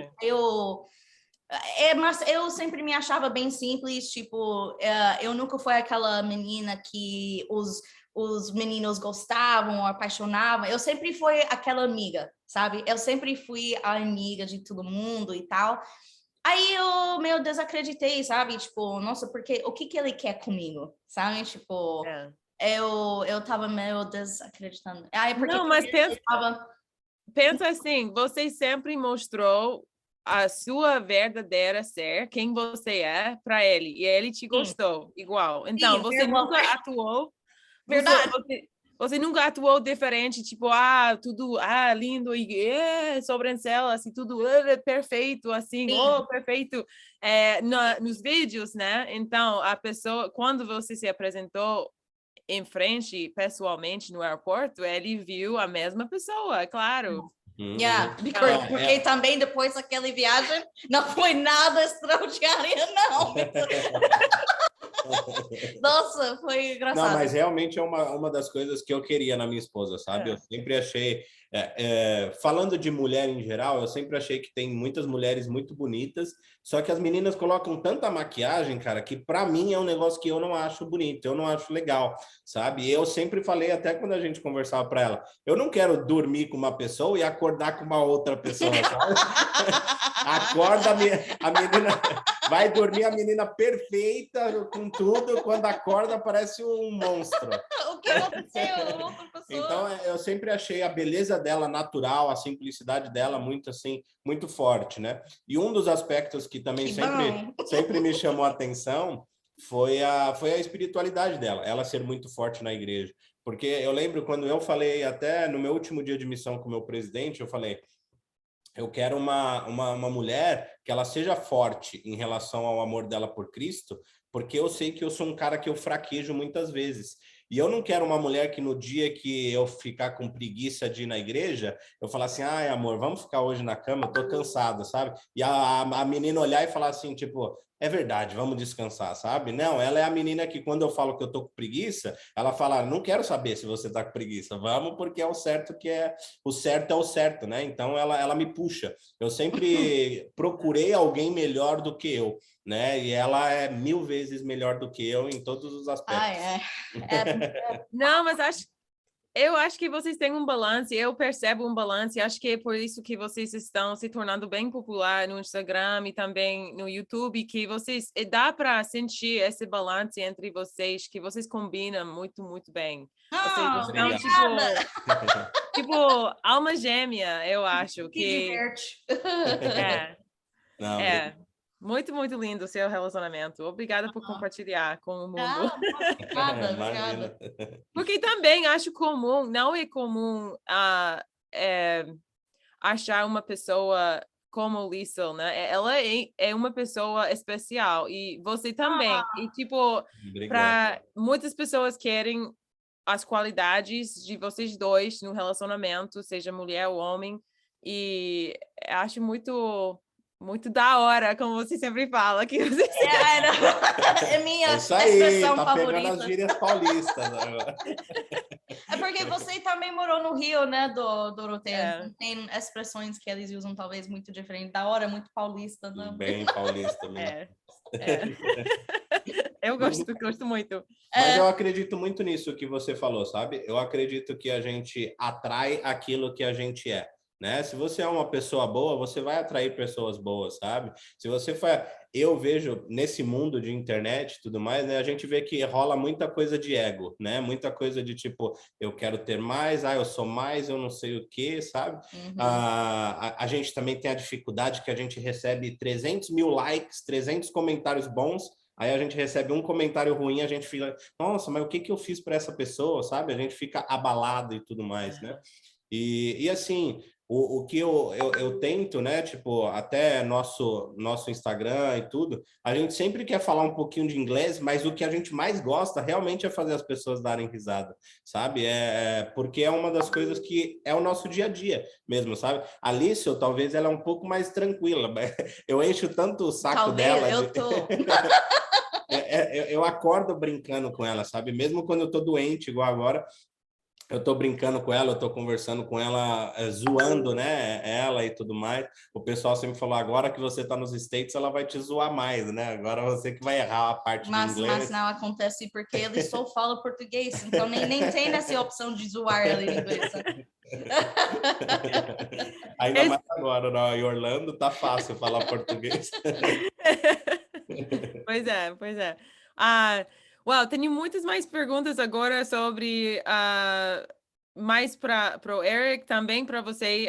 mas eu sempre me achava bem simples, tipo, eu nunca fui aquela menina que os meninos gostavam, apaixonavam. Eu sempre fui aquela amiga, sabe? Eu sempre fui a amiga de todo mundo e tal. Aí eu meio desacreditei, sabe? Tipo, nossa, porque o que ele quer comigo, sabe? Tipo, eu tava meio desacreditando. Não, mas pensa assim, você sempre mostrou a sua verdadeira ser, quem você é, para ele, e ele te gostou igual. Então, você nunca atuou... Verdade. Você nunca atuou diferente, tipo, tudo, lindo, e sobrancelha, assim, tudo perfeito, assim, perfeito, nos vídeos, né? Então, a pessoa, quando você se apresentou em frente, pessoalmente, no aeroporto, ele viu a mesma pessoa, claro. Porque também depois daquela viagem não foi nada extraordinário, não. Nossa, foi engraçado. Não, mas realmente é uma das coisas que eu queria na minha esposa, sabe? Eu sempre achei, falando de mulher em geral, eu sempre achei que tem muitas mulheres muito bonitas, só que as meninas colocam tanta maquiagem, cara, que para mim é um negócio que eu não acho bonito, eu não acho legal, sabe? E eu sempre falei, até quando a gente conversava para ela, eu não quero dormir com uma pessoa e acordar com uma outra pessoa, sabe? Acorda a menina... Vai dormir a menina perfeita, com tudo, quando acorda parece um monstro. O que aconteceu? Outra pessoa. Então, eu sempre achei a beleza dela natural, a simplicidade dela muito assim, muito forte, né? E um dos aspectos que também sempre me chamou a atenção foi a espiritualidade dela, ela ser muito forte na igreja. Porque eu lembro quando eu falei, até no meu último dia de missão com o meu presidente, eu falei... Eu quero uma mulher que ela seja forte em relação ao amor dela por Cristo, porque eu sei que eu sou um cara que eu fraquejo muitas vezes. E eu não quero uma mulher que no dia que eu ficar com preguiça de ir na igreja, eu falar assim, ai, amor, vamos ficar hoje na cama, eu tô cansado, sabe? E a menina olhar e falar assim, tipo, é verdade, vamos descansar, sabe? Não, ela é a menina que quando eu falo que eu tô com preguiça, ela fala, não quero saber se você tá com preguiça, vamos porque é o certo o certo, né? Então ela me puxa. Eu sempre procurei alguém melhor do que eu, né? E ela é 1000 vezes melhor do que eu em todos os aspectos. Não, mas eu acho que vocês têm um balanço, eu percebo um balanço, e acho que é por isso que vocês estão se tornando bem popular no Instagram e também no YouTube, que dá para sentir esse balanço entre vocês, que vocês combinam muito, muito bem. Vocês estão, tipo, alma gêmea, eu acho. Que diverte. Não, muito, muito lindo o seu relacionamento. Obrigada por compartilhar com o mundo. Obrigada. Porque também acho comum, não é comum achar uma pessoa como Liesl, né? Ela é uma pessoa especial e você também. E tipo, para muitas pessoas querem as qualidades de vocês dois no relacionamento, seja mulher ou homem, e acho muito da hora, como você sempre fala. Que você... É minha isso aí, expressão tá favorita. Pegando as gírias paulistas agora. É porque você também morou no Rio, né, Doroteia? Tem expressões que eles usam talvez muito diferente. Da hora, muito paulista. Né? Bem paulista mesmo. Eu gosto muito. Mas eu acredito muito nisso que você falou, sabe? Eu acredito que a gente atrai aquilo que a gente é. né? Se você é uma pessoa boa, você vai atrair pessoas boas, sabe? Se você eu vejo nesse mundo de internet e tudo mais, né? A gente vê que rola muita coisa de ego, né? Muita coisa de tipo, eu quero ter mais, eu sou mais, eu não sei o quê, sabe? A gente também tem a dificuldade que a gente recebe 300 mil likes, 300 comentários bons, aí a gente recebe um comentário ruim, a gente fica, nossa, mas o que eu fiz para essa pessoa, sabe? A gente fica abalado e tudo mais, né? E assim, o que eu tento, né? Tipo, até nosso Instagram e tudo, a gente sempre quer falar um pouquinho de inglês, mas o que a gente mais gosta realmente é fazer as pessoas darem risada, sabe? Porque é uma das coisas que é o nosso dia a dia mesmo, sabe? A Alice, talvez ela é um pouco mais tranquila, mas eu encho tanto o saco talvez, dela. Eu tô. Eu acordo brincando com ela, sabe? Mesmo quando eu tô doente, igual agora, eu tô brincando com ela, eu tô conversando com ela, zoando, né? Ela e tudo mais. O pessoal sempre falou, agora que você tá nos States, ela vai te zoar mais, né? Agora você que vai errar a parte de inglês. Mas não acontece porque ele só fala português, então nem tem essa opção de zoar ele em inglês. Ainda mais agora, em Orlando, tá fácil falar português. Pois é. Tenho muitas mais perguntas agora sobre mais para o Eric, também para você,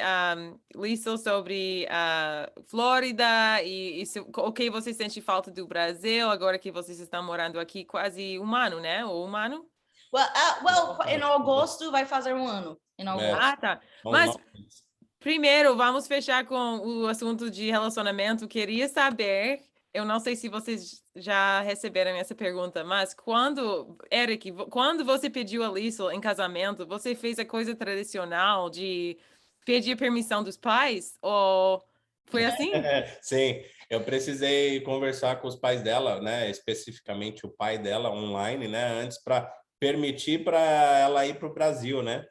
Liesl, sobre a Flórida e o que você sente falta do Brasil agora que vocês estão morando aqui quase um ano, né? Ou um ano? Em agosto vai fazer um ano. Em agosto. Tá. Mas primeiro, vamos fechar com o assunto de relacionamento. Queria saber, eu não sei se vocês já receberam essa pergunta, mas Eric, quando você pediu a Liesl em casamento, você fez a coisa tradicional de pedir permissão dos pais? Ou foi assim? Sim, eu precisei conversar com os pais dela, né? Especificamente o pai dela online, né? Antes para permitir para ela ir para o Brasil, né?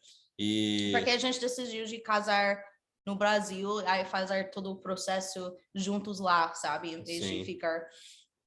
Porque a gente decidiu de casar no Brasil, aí fazer todo o processo juntos lá, sabe? Em vez de ficar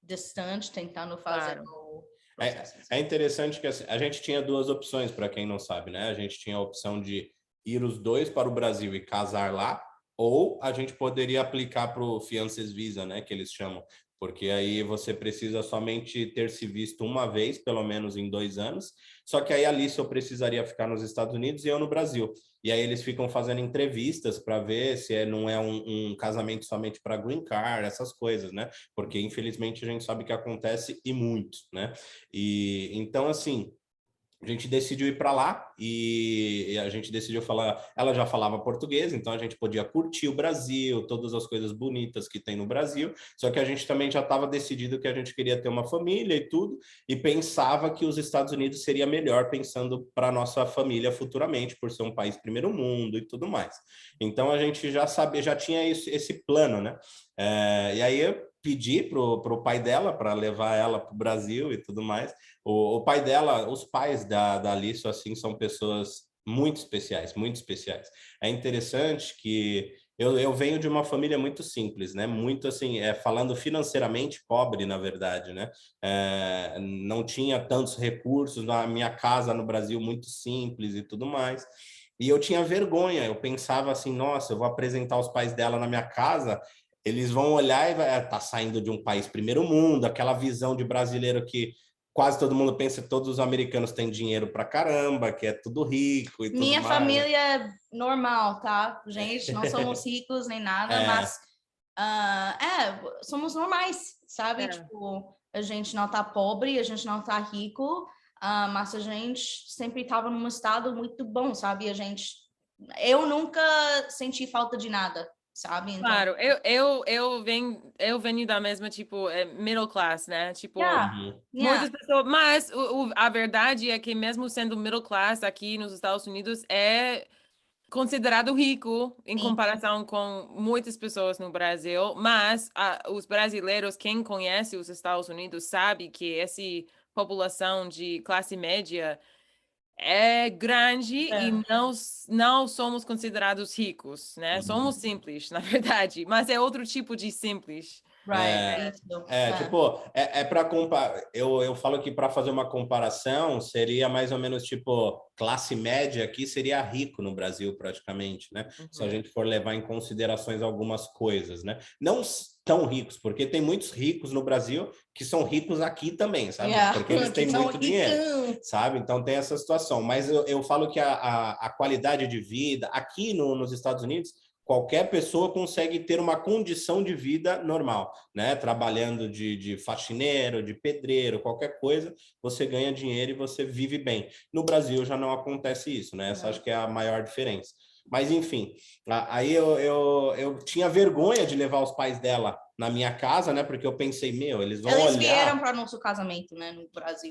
distante, tentando fazer o processo. É interessante que assim, a gente tinha duas opções, para quem não sabe, né? A gente tinha a opção de ir os dois para o Brasil e casar lá, ou a gente poderia aplicar para o Fiances Visa, né? Que eles chamam, porque aí você precisa somente ter se visto uma vez, pelo menos em 2 anos. Só que aí a Alice eu precisaria ficar nos Estados Unidos e eu no Brasil. E aí eles ficam fazendo entrevistas para ver se não é um casamento somente para green card, essas coisas, né? Porque infelizmente a gente sabe que acontece e muito, né? E então assim, a gente decidiu ir para lá e a gente decidiu falar. Ela já falava português, então a gente podia curtir o Brasil, todas as coisas bonitas que tem no Brasil. Só que a gente também já estava decidido que a gente queria ter uma família e tudo, e pensava que os Estados Unidos seria melhor pensando para nossa família futuramente, por ser um país primeiro mundo e tudo mais. Então a gente já sabia, já tinha esse plano, né? E aí eu pedi pro pai dela para levar ela para o Brasil e tudo mais. O pai dela, os pais da Alice, assim, são pessoas muito especiais, muito especiais. É interessante que eu venho de uma família muito simples, né? Muito assim, falando financeiramente pobre, na verdade, né? Não tinha tantos recursos, a minha casa no Brasil muito simples e tudo mais. E eu tinha vergonha, eu pensava assim, nossa, eu vou apresentar os pais dela na minha casa, eles vão olhar e vai, tá saindo de um país primeiro mundo, aquela visão de brasileiro que quase todo mundo pensa que todos os americanos têm dinheiro pra caramba, que é tudo rico e tudo mais. Minha família é normal, tá? Gente, não somos ricos nem nada, mas somos normais, sabe? Tipo, a gente não tá pobre, a gente não tá rico, mas a gente sempre estava num estado muito bom, sabe? Eu nunca senti falta de nada, sabe? Então, claro, eu venho da mesma, tipo, middle class, né? Tipo, muitas pessoas, mas a verdade é que mesmo sendo middle class aqui nos Estados Unidos é considerado rico em comparação com muitas pessoas no Brasil, mas os brasileiros, quem conhece os Estados Unidos, sabe que essa população de classe média é grande e não somos considerados ricos, né? Somos simples, na verdade, mas é outro tipo de simples. Tipo, para comparar. Eu falo que para fazer uma comparação seria mais ou menos tipo classe média aqui seria rico no Brasil praticamente, né? Se a gente for levar em considerações algumas coisas, né? Não tão ricos, porque tem muitos ricos no Brasil que são ricos aqui também, sabe? Porque eles têm muito dinheiro, sabe? Então tem essa situação. Mas eu falo que a qualidade de vida aqui nos Estados Unidos, qualquer pessoa consegue ter uma condição de vida normal, né? Trabalhando de faxineiro, de pedreiro, qualquer coisa, você ganha dinheiro e você vive bem. No Brasil já não acontece isso, né? Essa acho que é a maior diferença. Mas, enfim, aí eu tinha vergonha de levar os pais dela na minha casa, né? Porque eu pensei, eles vão olhar... Eles vieram para nosso casamento, né? No Brasil.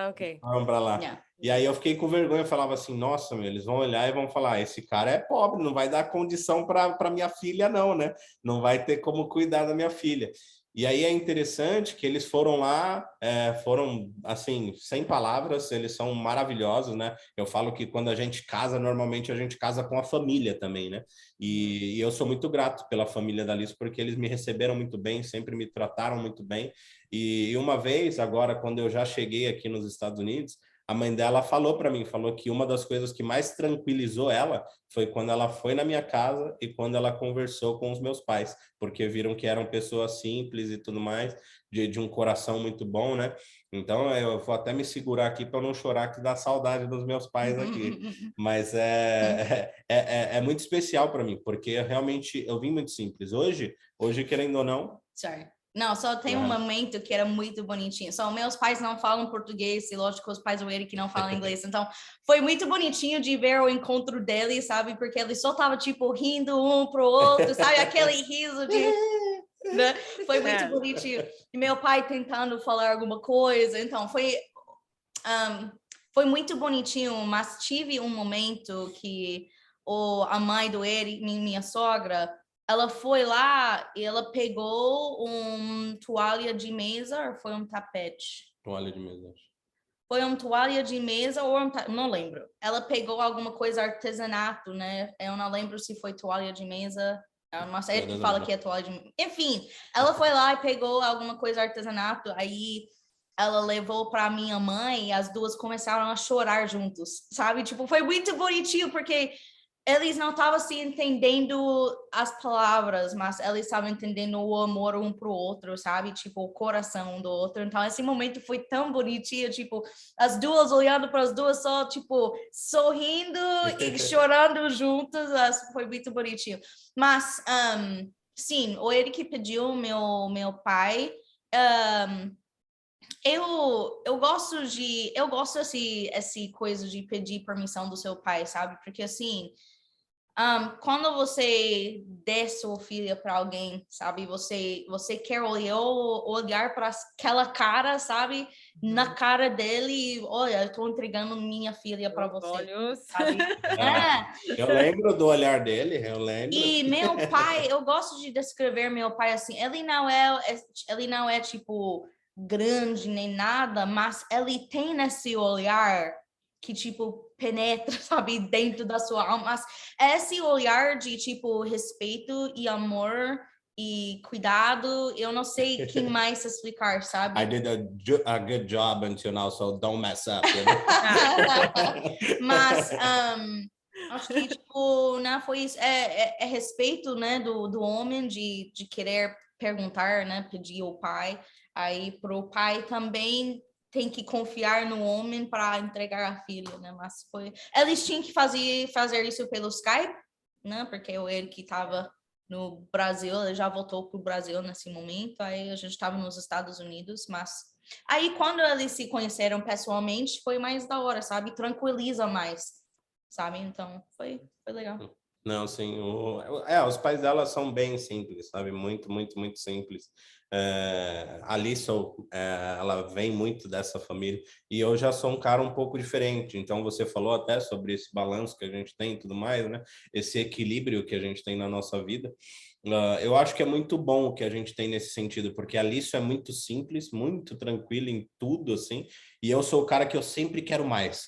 Ok. Vamos para lá. E aí eu fiquei com vergonha, eu falava assim, nossa, eles vão olhar e vão falar, esse cara é pobre, não vai dar condição para minha filha não, né? Não vai ter como cuidar da minha filha. E aí é interessante que eles foram lá, foram, assim, sem palavras, eles são maravilhosos, né? Eu falo que quando a gente casa, normalmente a gente casa com a família também, né? E eu sou muito grato pela família da Alice, porque eles me receberam muito bem, sempre me trataram muito bem. E uma vez, agora, quando eu já cheguei aqui nos Estados Unidos, a mãe dela falou para mim, falou que uma das coisas que mais tranquilizou ela foi quando ela foi na minha casa e quando ela conversou com os meus pais, porque viram que eram pessoas simples e tudo mais, de um coração muito bom, né? Então, eu vou até me segurar aqui para não chorar, que dá saudade dos meus pais aqui. Mas é muito especial para mim, porque realmente eu vim muito simples. Hoje querendo ou não... Não, só tem um momento que era muito bonitinho. Só meus pais não falam português, e lógico, os pais do Eric não falam inglês. Então, foi muito bonitinho de ver o encontro deles, sabe? Porque eles só estavam, tipo, rindo um pro outro, sabe? Aquele riso de... Né? Foi muito bonitinho. E meu pai tentando falar alguma coisa. Então, foi muito bonitinho, mas tive um momento que a mãe do Eric, minha sogra... Ela foi lá e ela pegou toalha de mesa, ou foi um tapete? Toalha de mesa. Foi uma toalha de mesa ou não lembro. Ela pegou alguma coisa artesanato, né? Eu não lembro se foi toalha de mesa. Não sei que fala que é toalha de mesa. Enfim, ela foi lá e pegou alguma coisa artesanato. Aí ela levou para minha mãe e as duas começaram a chorar juntos, sabe? Tipo, foi muito bonitinho porque eles não estavam se entendendo as palavras, mas eles estavam entendendo o amor um pro outro, sabe? Tipo, o coração um do outro. Então, esse momento foi tão bonitinho, tipo, as duas olhando para as duas só, tipo, sorrindo e chorando juntas. Foi muito bonitinho. Mas, sim, o Eric pediu meu pai... Eu gosto esse coisa de pedir permissão do seu pai, sabe? Porque, assim... quando você der sua filha para alguém, sabe, você quer olhar para aquela cara, sabe, na cara dele, olha, eu estou entregando minha filha para você, olhos. sabe? Eu lembro do olhar dele, eu lembro. E meu pai, eu gosto de descrever meu pai assim, ele não é tipo grande nem nada, mas ele tem esse olhar que, tipo, penetra, sabe, dentro da sua alma. Mas esse olhar de, tipo, respeito e amor e cuidado, eu não sei quem mais explicar, sabe? I did a good job until now, so don't mess up. You know? Mas, acho que, tipo, né, foi isso. É respeito, né, do homem de querer perguntar, né, pedir ao pai. Aí, pro pai também... tem que confiar no homem para entregar a filha, né? Mas eles tinham que fazer isso pelo Skype, né? Porque o Eric estava no Brasil, ele já voltou para o Brasil nesse momento, aí a gente estava nos Estados Unidos, mas aí quando eles se conheceram pessoalmente, foi mais da hora, sabe? Tranquiliza mais, sabe? Então, foi legal. Não, sim. Os pais dela são bem simples, sabe? Muito, muito, muito simples. A Lissel, ela vem muito dessa família e eu já sou um cara um pouco diferente. Então, você falou até sobre esse balanço que a gente tem e tudo mais, né? Esse equilíbrio que a gente tem na nossa vida. Eu acho que é muito bom o que a gente tem nesse sentido, porque a Lício é muito simples, muito tranquila em tudo, assim, e eu sou o cara que eu sempre quero mais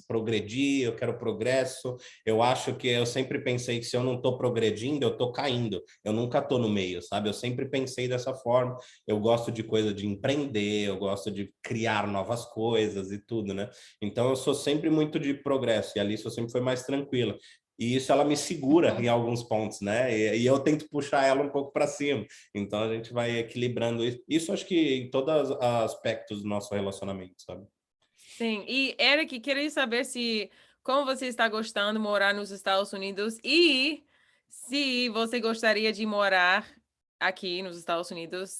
progredir, eu quero progresso. Eu acho que eu sempre pensei que se eu não estou progredindo, eu estou caindo, eu nunca estou no meio, sabe? Eu sempre pensei dessa forma. Eu gosto de coisa de empreender, eu gosto de criar novas coisas e tudo, né? Então eu sou sempre muito de progresso, e a Lício sempre foi mais tranquila. E isso ela me segura em alguns pontos, né? E eu tento puxar ela um pouco para cima. Então a gente vai equilibrando isso. Isso acho que em todos os aspectos do nosso relacionamento, sabe? Sim, e Eric, queria saber se como você está gostando de morar nos Estados Unidos e se você gostaria de morar aqui nos Estados Unidos,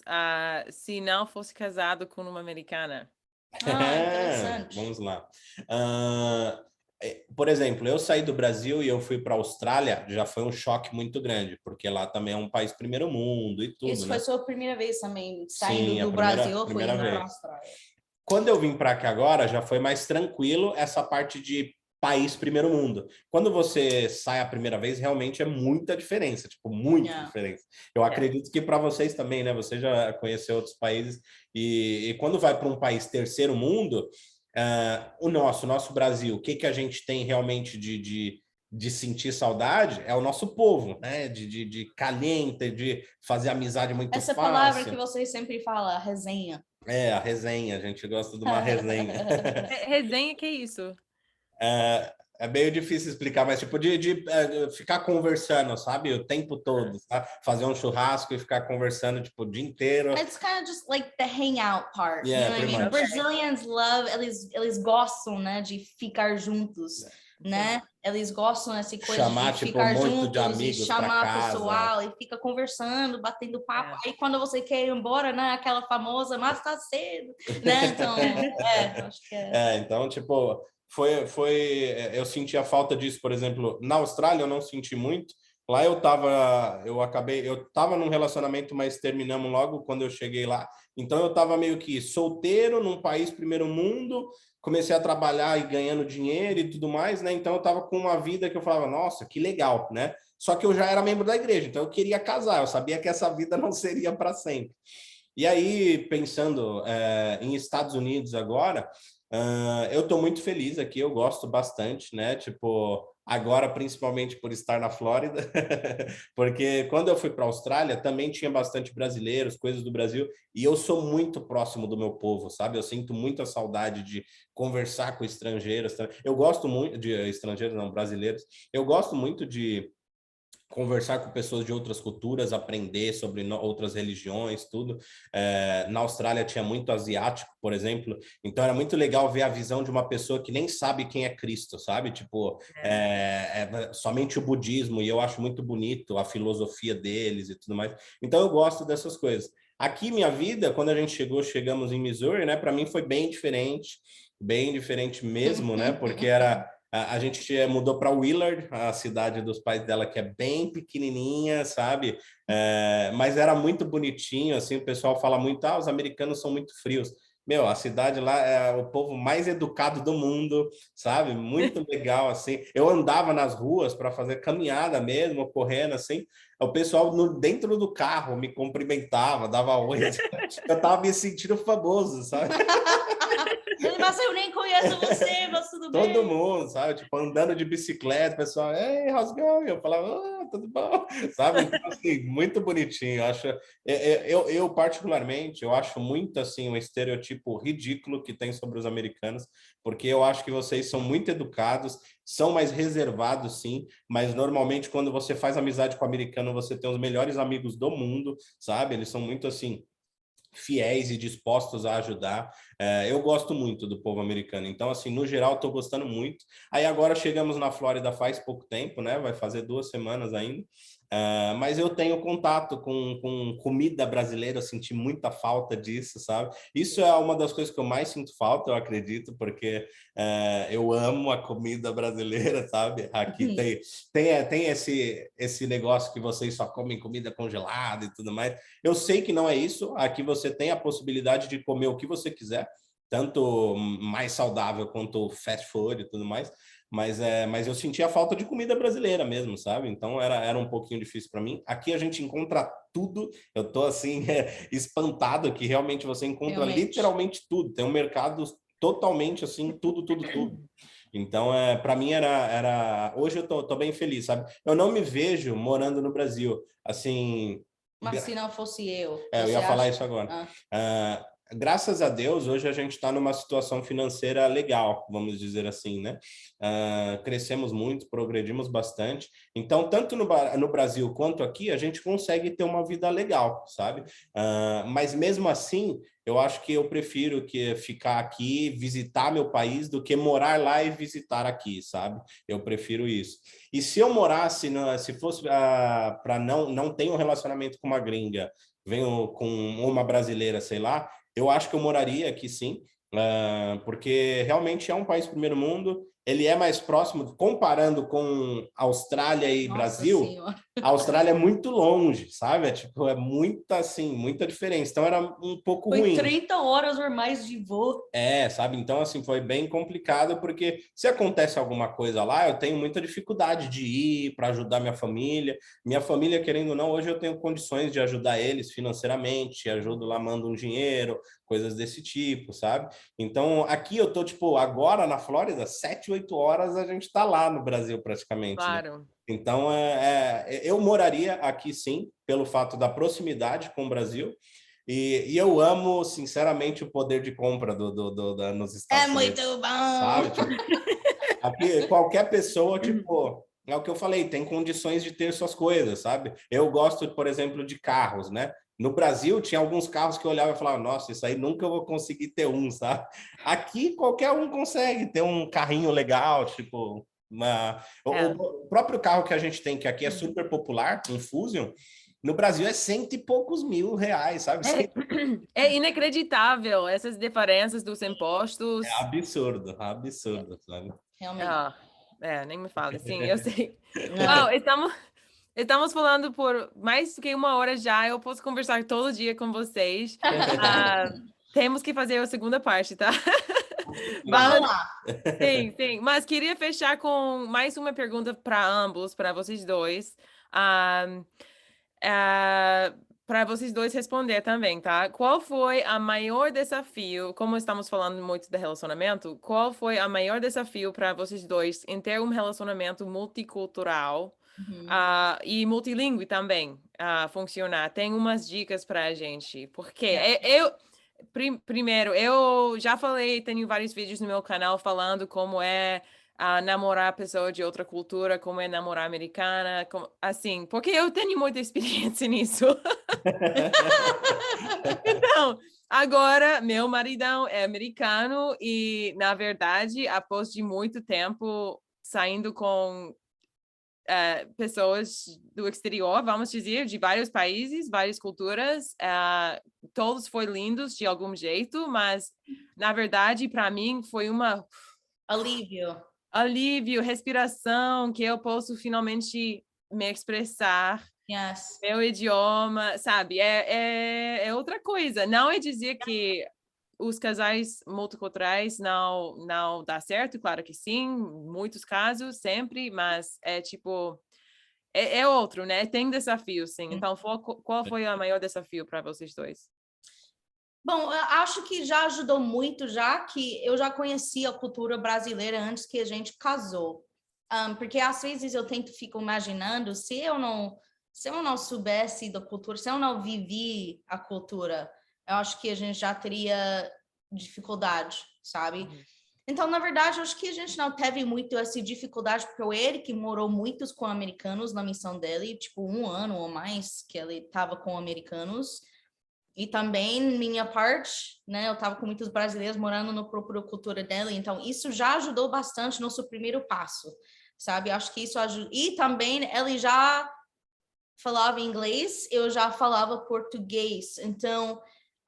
se não fosse casado com uma americana. Interessante. Vamos lá. Por exemplo, eu saí do Brasil e eu fui para a Austrália, já foi um choque muito grande, porque lá também é um país primeiro mundo e tudo, Isso né? foi sua primeira vez também saindo Sim, do Brasil, foi indo para a Austrália. Quando eu vim para cá agora, já foi mais tranquilo essa parte de país primeiro mundo. Quando você sai a primeira vez, realmente é muita diferença, tipo, muita diferença. Eu acredito que para vocês também, né? Você já conheceu outros países e quando vai para um país terceiro mundo, o nosso Brasil, o que a gente tem realmente de sentir saudade é o nosso povo, né? De caliente, de fazer amizade muito Essa fácil. Palavra que vocês sempre falam, resenha. A resenha, a gente gosta de uma resenha. Resenha, que é isso? É meio difícil explicar, mas tipo de ficar conversando, sabe? O tempo todo, tá? Fazer um churrasco e ficar conversando tipo o dia inteiro. It's kind of just like the hangout part, you know what I mean? Much. Brazilians love, eles gostam, né, de ficar juntos, né? Eles gostam dessa coisa chamar, de tipo, ficar juntos de amigos, e chamar pessoal e fica conversando, batendo papo. Aí quando você quer ir embora, né, aquela famosa, mas tá cedo, né? Então, acho que então, tipo, eu senti a falta disso, por exemplo, na Austrália eu não senti muito. Lá eu tava num relacionamento, mas terminamos logo quando eu cheguei lá. Então eu tava meio que solteiro num país primeiro mundo, comecei a trabalhar e ganhando dinheiro e tudo mais, né? Então eu tava com uma vida que eu falava, nossa, que legal, né? Só que eu já era membro da igreja, então eu queria casar, eu sabia que essa vida não seria para sempre. E aí, pensando em Estados Unidos agora, eu estou muito feliz aqui, eu gosto bastante, né? Tipo, agora principalmente por estar na Flórida, porque quando eu fui para a Austrália também tinha bastante brasileiros, coisas do Brasil, e eu sou muito próximo do meu povo, sabe? Eu sinto muita saudade de conversar com estrangeiros. Eu gosto muito de estrangeiros, não, brasileiros. Eu gosto muito de conversar com pessoas de outras culturas, aprender sobre outras religiões, tudo. Na Austrália tinha muito asiático, por exemplo, então era muito legal ver a visão de uma pessoa que nem sabe quem é Cristo, sabe? Tipo, somente o budismo, e eu acho muito bonito a filosofia deles e tudo mais. Então eu gosto dessas coisas. Aqui, minha vida, quando a gente chegamos em Missouri, né? Para mim foi bem diferente mesmo, né? Porque a gente mudou para Willard, a cidade dos pais dela, que é bem pequenininha, sabe? Mas era muito bonitinho, assim, o pessoal fala muito, os americanos são muito frios. Meu, a cidade lá é o povo mais educado do mundo, sabe? Muito legal, assim. Eu andava nas ruas para fazer caminhada mesmo, correndo, assim. O pessoal dentro do carro me cumprimentava, dava oi. Eu tava me sentindo famoso, sabe? Mas eu nem conheço você, mas tudo bem. Todo mundo, sabe? Tipo, andando de bicicleta, o pessoal, ei, how's it going? Eu falava, tudo bom? Sabe? Então, assim, muito bonitinho. Eu, particularmente, eu acho muito, assim, um estereotipo ridículo que tem sobre os americanos, porque eu acho que vocês são muito educados, são mais reservados, sim, mas normalmente quando você faz amizade com o americano, você tem os melhores amigos do mundo, sabe? Eles são muito, assim, fiéis e dispostos a ajudar. Eu gosto muito do povo americano. Então, assim, no geral, estou gostando muito. Aí agora chegamos na Flórida faz pouco tempo, né? Vai fazer 2 semanas ainda. Mas eu tenho contato com comida brasileira, eu senti muita falta disso, sabe? Isso é uma das coisas que eu mais sinto falta, eu acredito, porque eu amo a comida brasileira, sabe? Aqui tem esse negócio que vocês só comem comida congelada e tudo mais. Eu sei que não é isso. Aqui você tem a possibilidade de comer o que você quiser. tanto mais saudável quanto fast food e tudo mais, mas eu sentia falta de comida brasileira mesmo, sabe? Então era um pouquinho difícil para mim. Aqui a gente encontra tudo, eu tô assim espantado que realmente você encontra literalmente tudo, tem um mercado totalmente assim, tudo. Então, para mim hoje eu tô bem feliz, sabe? Eu não me vejo morando no Brasil, assim. Mas se não fosse eu, eu ia falar isso agora. Graças a Deus, hoje a gente está numa situação financeira legal, vamos dizer assim, né? Crescemos muito, progredimos bastante. Então, tanto no Brasil quanto aqui, a gente consegue ter uma vida legal, sabe? Mas mesmo assim, eu acho que eu prefiro ficar aqui, visitar meu país, do que morar lá e visitar aqui, sabe? Eu prefiro isso. E se eu morasse, se fosse para não ter um relacionamento com uma gringa, venho com uma brasileira, sei lá, eu acho que eu moraria aqui sim, porque realmente é um país primeiro mundo, ele é mais próximo, comparando com Austrália e Brasil, a Austrália é muito longe, sabe? É muita, assim, muita diferença. Então era um pouco ruim. 30 horas ou mais de voo. Sabe? Então, assim, foi bem complicado, porque se acontece alguma coisa lá, eu tenho muita dificuldade de ir para ajudar minha família. Minha família, querendo ou não, hoje eu tenho condições de ajudar eles financeiramente, ajudo lá, mando um dinheiro, coisas desse tipo, sabe? Então, aqui eu tô, tipo, agora na Flórida, 7, 8 horas a gente tá lá no Brasil praticamente. Claro. Né? Então, eu moraria aqui sim, pelo fato da proximidade com o Brasil. E eu amo, sinceramente, o poder de compra nos Estados Unidos. É muito bom! Sabe? Tipo, aqui, qualquer pessoa, tipo, é o que eu falei, tem condições de ter suas coisas, sabe? Eu gosto, por exemplo, de carros, né? No Brasil, tinha alguns carros que eu olhava e falava, nossa, isso aí nunca eu vou conseguir ter um, sabe? Aqui, qualquer um consegue ter um carrinho legal, tipo... O próprio carro que a gente tem, que aqui é super popular, um Fusion, no Brasil é 100 e poucos mil reais, sabe? É inacreditável essas diferenças dos impostos. É absurdo, sabe? Realmente. Nem me fale, sim, eu sei. Uau, estamos falando por mais do que 1 hora já, eu posso conversar todo dia com vocês. Temos que fazer a segunda parte, tá? Vamos lá. Sim, mas queria fechar com mais uma pergunta para ambos, para vocês dois. Para vocês dois responder também, tá? Qual foi a maior desafio, como estamos falando muito de relacionamento, qual foi a maior desafio para vocês dois em ter um relacionamento multicultural e multilingüe também funcionar? Tem umas dicas para a gente, porque primeiro, eu já falei, tenho vários vídeos no meu canal falando como é namorar pessoa de outra cultura, como é namorar americana, assim, porque eu tenho muita experiência nisso. Então, agora, meu maridão é americano e, na verdade, após de muito tempo saindo com pessoas do exterior, vamos dizer, de vários países, várias culturas, todos foram lindos de algum jeito, mas, na verdade, para mim, foi alívio, respiração, que eu posso finalmente me expressar, meu idioma, sabe? É outra coisa. Não é dizer que os casais multiculturais não dá certo, claro que sim, muitos casos, sempre, mas é tipo, é outro, né? Tem desafio, sim. Então, qual foi o maior desafio para vocês dois? Bom, eu acho que já ajudou muito, já que eu já conhecia a cultura brasileira antes que a gente casou. Porque às vezes eu fico imaginando, se eu não soubesse da cultura, se eu não vivi a cultura, eu acho que a gente já teria dificuldade, sabe? Então, na verdade, eu acho que a gente não teve muito essa dificuldade, porque o Eric morou muitos com americanos na missão dele, tipo 1 ano ou mais que ele estava com americanos. E também, minha parte, né, eu estava com muitos brasileiros morando na própria cultura dela, então isso já ajudou bastante no nosso primeiro passo, sabe? Acho que isso ajuda. E também, ele já falava inglês, eu já falava português, então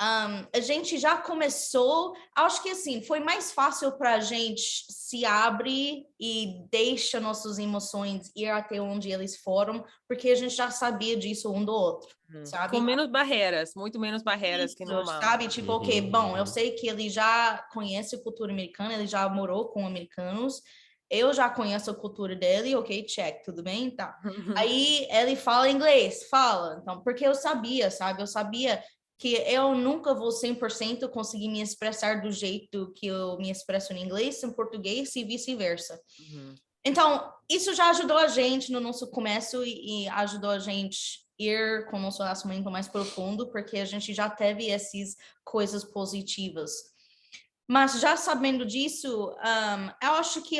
a gente já começou, acho que assim, foi mais fácil para a gente se abrir e deixa nossas emoções ir até onde eles foram, porque a gente já sabia disso um do outro, sabe? Com menos barreiras, muito menos barreiras que normal. Sabe, tipo, ok, bom, eu sei que ele já conhece a cultura americana, ele já morou com americanos, eu já conheço a cultura dele, ok, check, tudo bem? Tá. Aí ele fala inglês, fala, então, porque eu sabia, sabe? Eu sabia que eu nunca vou 100% conseguir me expressar do jeito que eu me expresso em inglês, em português e vice-versa. Então, isso já ajudou a gente no nosso começo e ajudou a gente ir com o nosso relacionamento mais profundo, porque a gente já teve essas coisas positivas. Mas já sabendo disso, eu acho que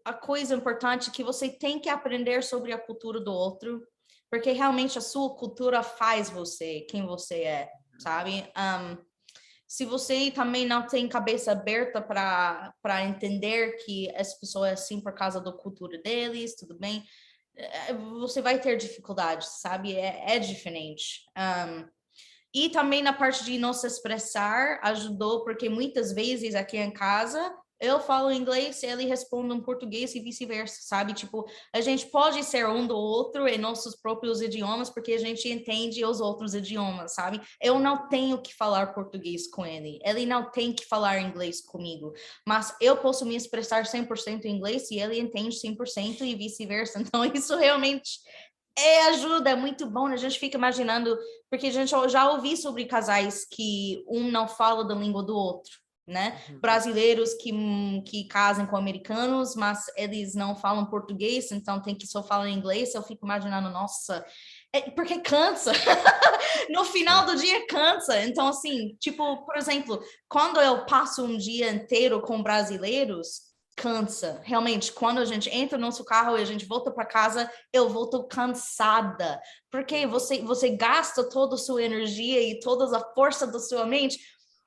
a coisa importante é que você tem que aprender sobre a cultura do outro, porque realmente a sua cultura faz você quem você é, sabe? Se você também não tem cabeça aberta para entender que essa pessoa é assim por causa da cultura deles, tudo bem, você vai ter dificuldades, sabe? É diferente. E também na parte de não se expressar ajudou, porque muitas vezes aqui em casa eu falo inglês e ele responde em português e vice-versa, sabe? Tipo, a gente pode ser um do outro em nossos próprios idiomas, porque a gente entende os outros idiomas, sabe? Eu não tenho que falar português com ele, ele não tem que falar inglês comigo, mas eu posso me expressar 100% em inglês e ele entende 100% e vice-versa. Então, isso realmente ajuda, é muito bom, a gente fica imaginando, porque a gente já ouvi sobre casais que um não fala da língua do outro, né? Brasileiros que casam com americanos, mas eles não falam português, então tem que só falar inglês. Eu fico imaginando, nossa, porque cansa. No final do dia cansa. Então, assim, tipo, por exemplo, quando eu passo um dia inteiro com brasileiros, cansa. Realmente, quando a gente entra no nosso carro e a gente volta para casa, eu volto cansada. Porque você gasta toda a sua energia e toda a força da sua mente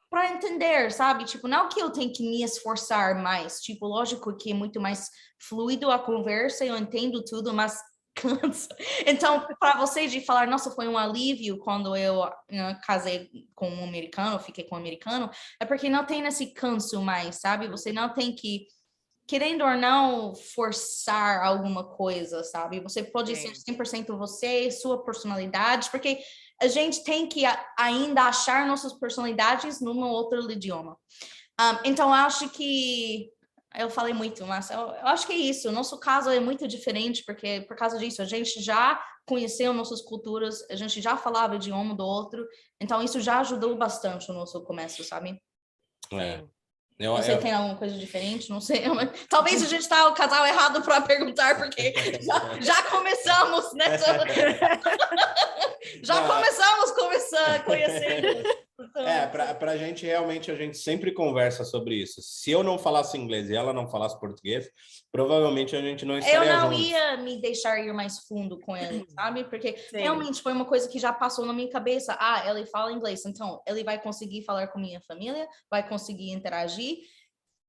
para entender, sabe? Tipo, não que eu tenho que me esforçar mais. Tipo, lógico que é muito mais fluido a conversa, eu entendo tudo, mas cansa. Então, para você de falar, nossa, foi um alívio quando eu casei com um americano, fiquei com um americano, é porque não tem esse canso mais, sabe? Você não tem que, querendo ou não, forçar alguma coisa, sabe? Você pode ser 100% você, sua personalidade, porque a gente tem que ainda achar nossas personalidades num outro idioma. Então, acho que eu falei muito, mas eu acho que é isso. O nosso caso é muito diferente, porque por causa disso, a gente já conheceu nossas culturas, a gente já falava o idioma do outro, então isso já ajudou bastante o nosso começo, sabe? Você tem alguma coisa diferente? Não sei. Talvez a gente está o casal errado para perguntar, porque já começamos, né? Começamos conhecendo. Para a gente, realmente, a gente sempre conversa sobre isso. Se eu não falasse inglês e ela não falasse português, provavelmente a gente não estaria juntos. Eu não juntos. ia me deixar ir mais fundo com ele, sabe? Porque realmente foi uma coisa que já passou na minha cabeça. Ele fala inglês, então ele vai conseguir falar com minha família, vai conseguir interagir.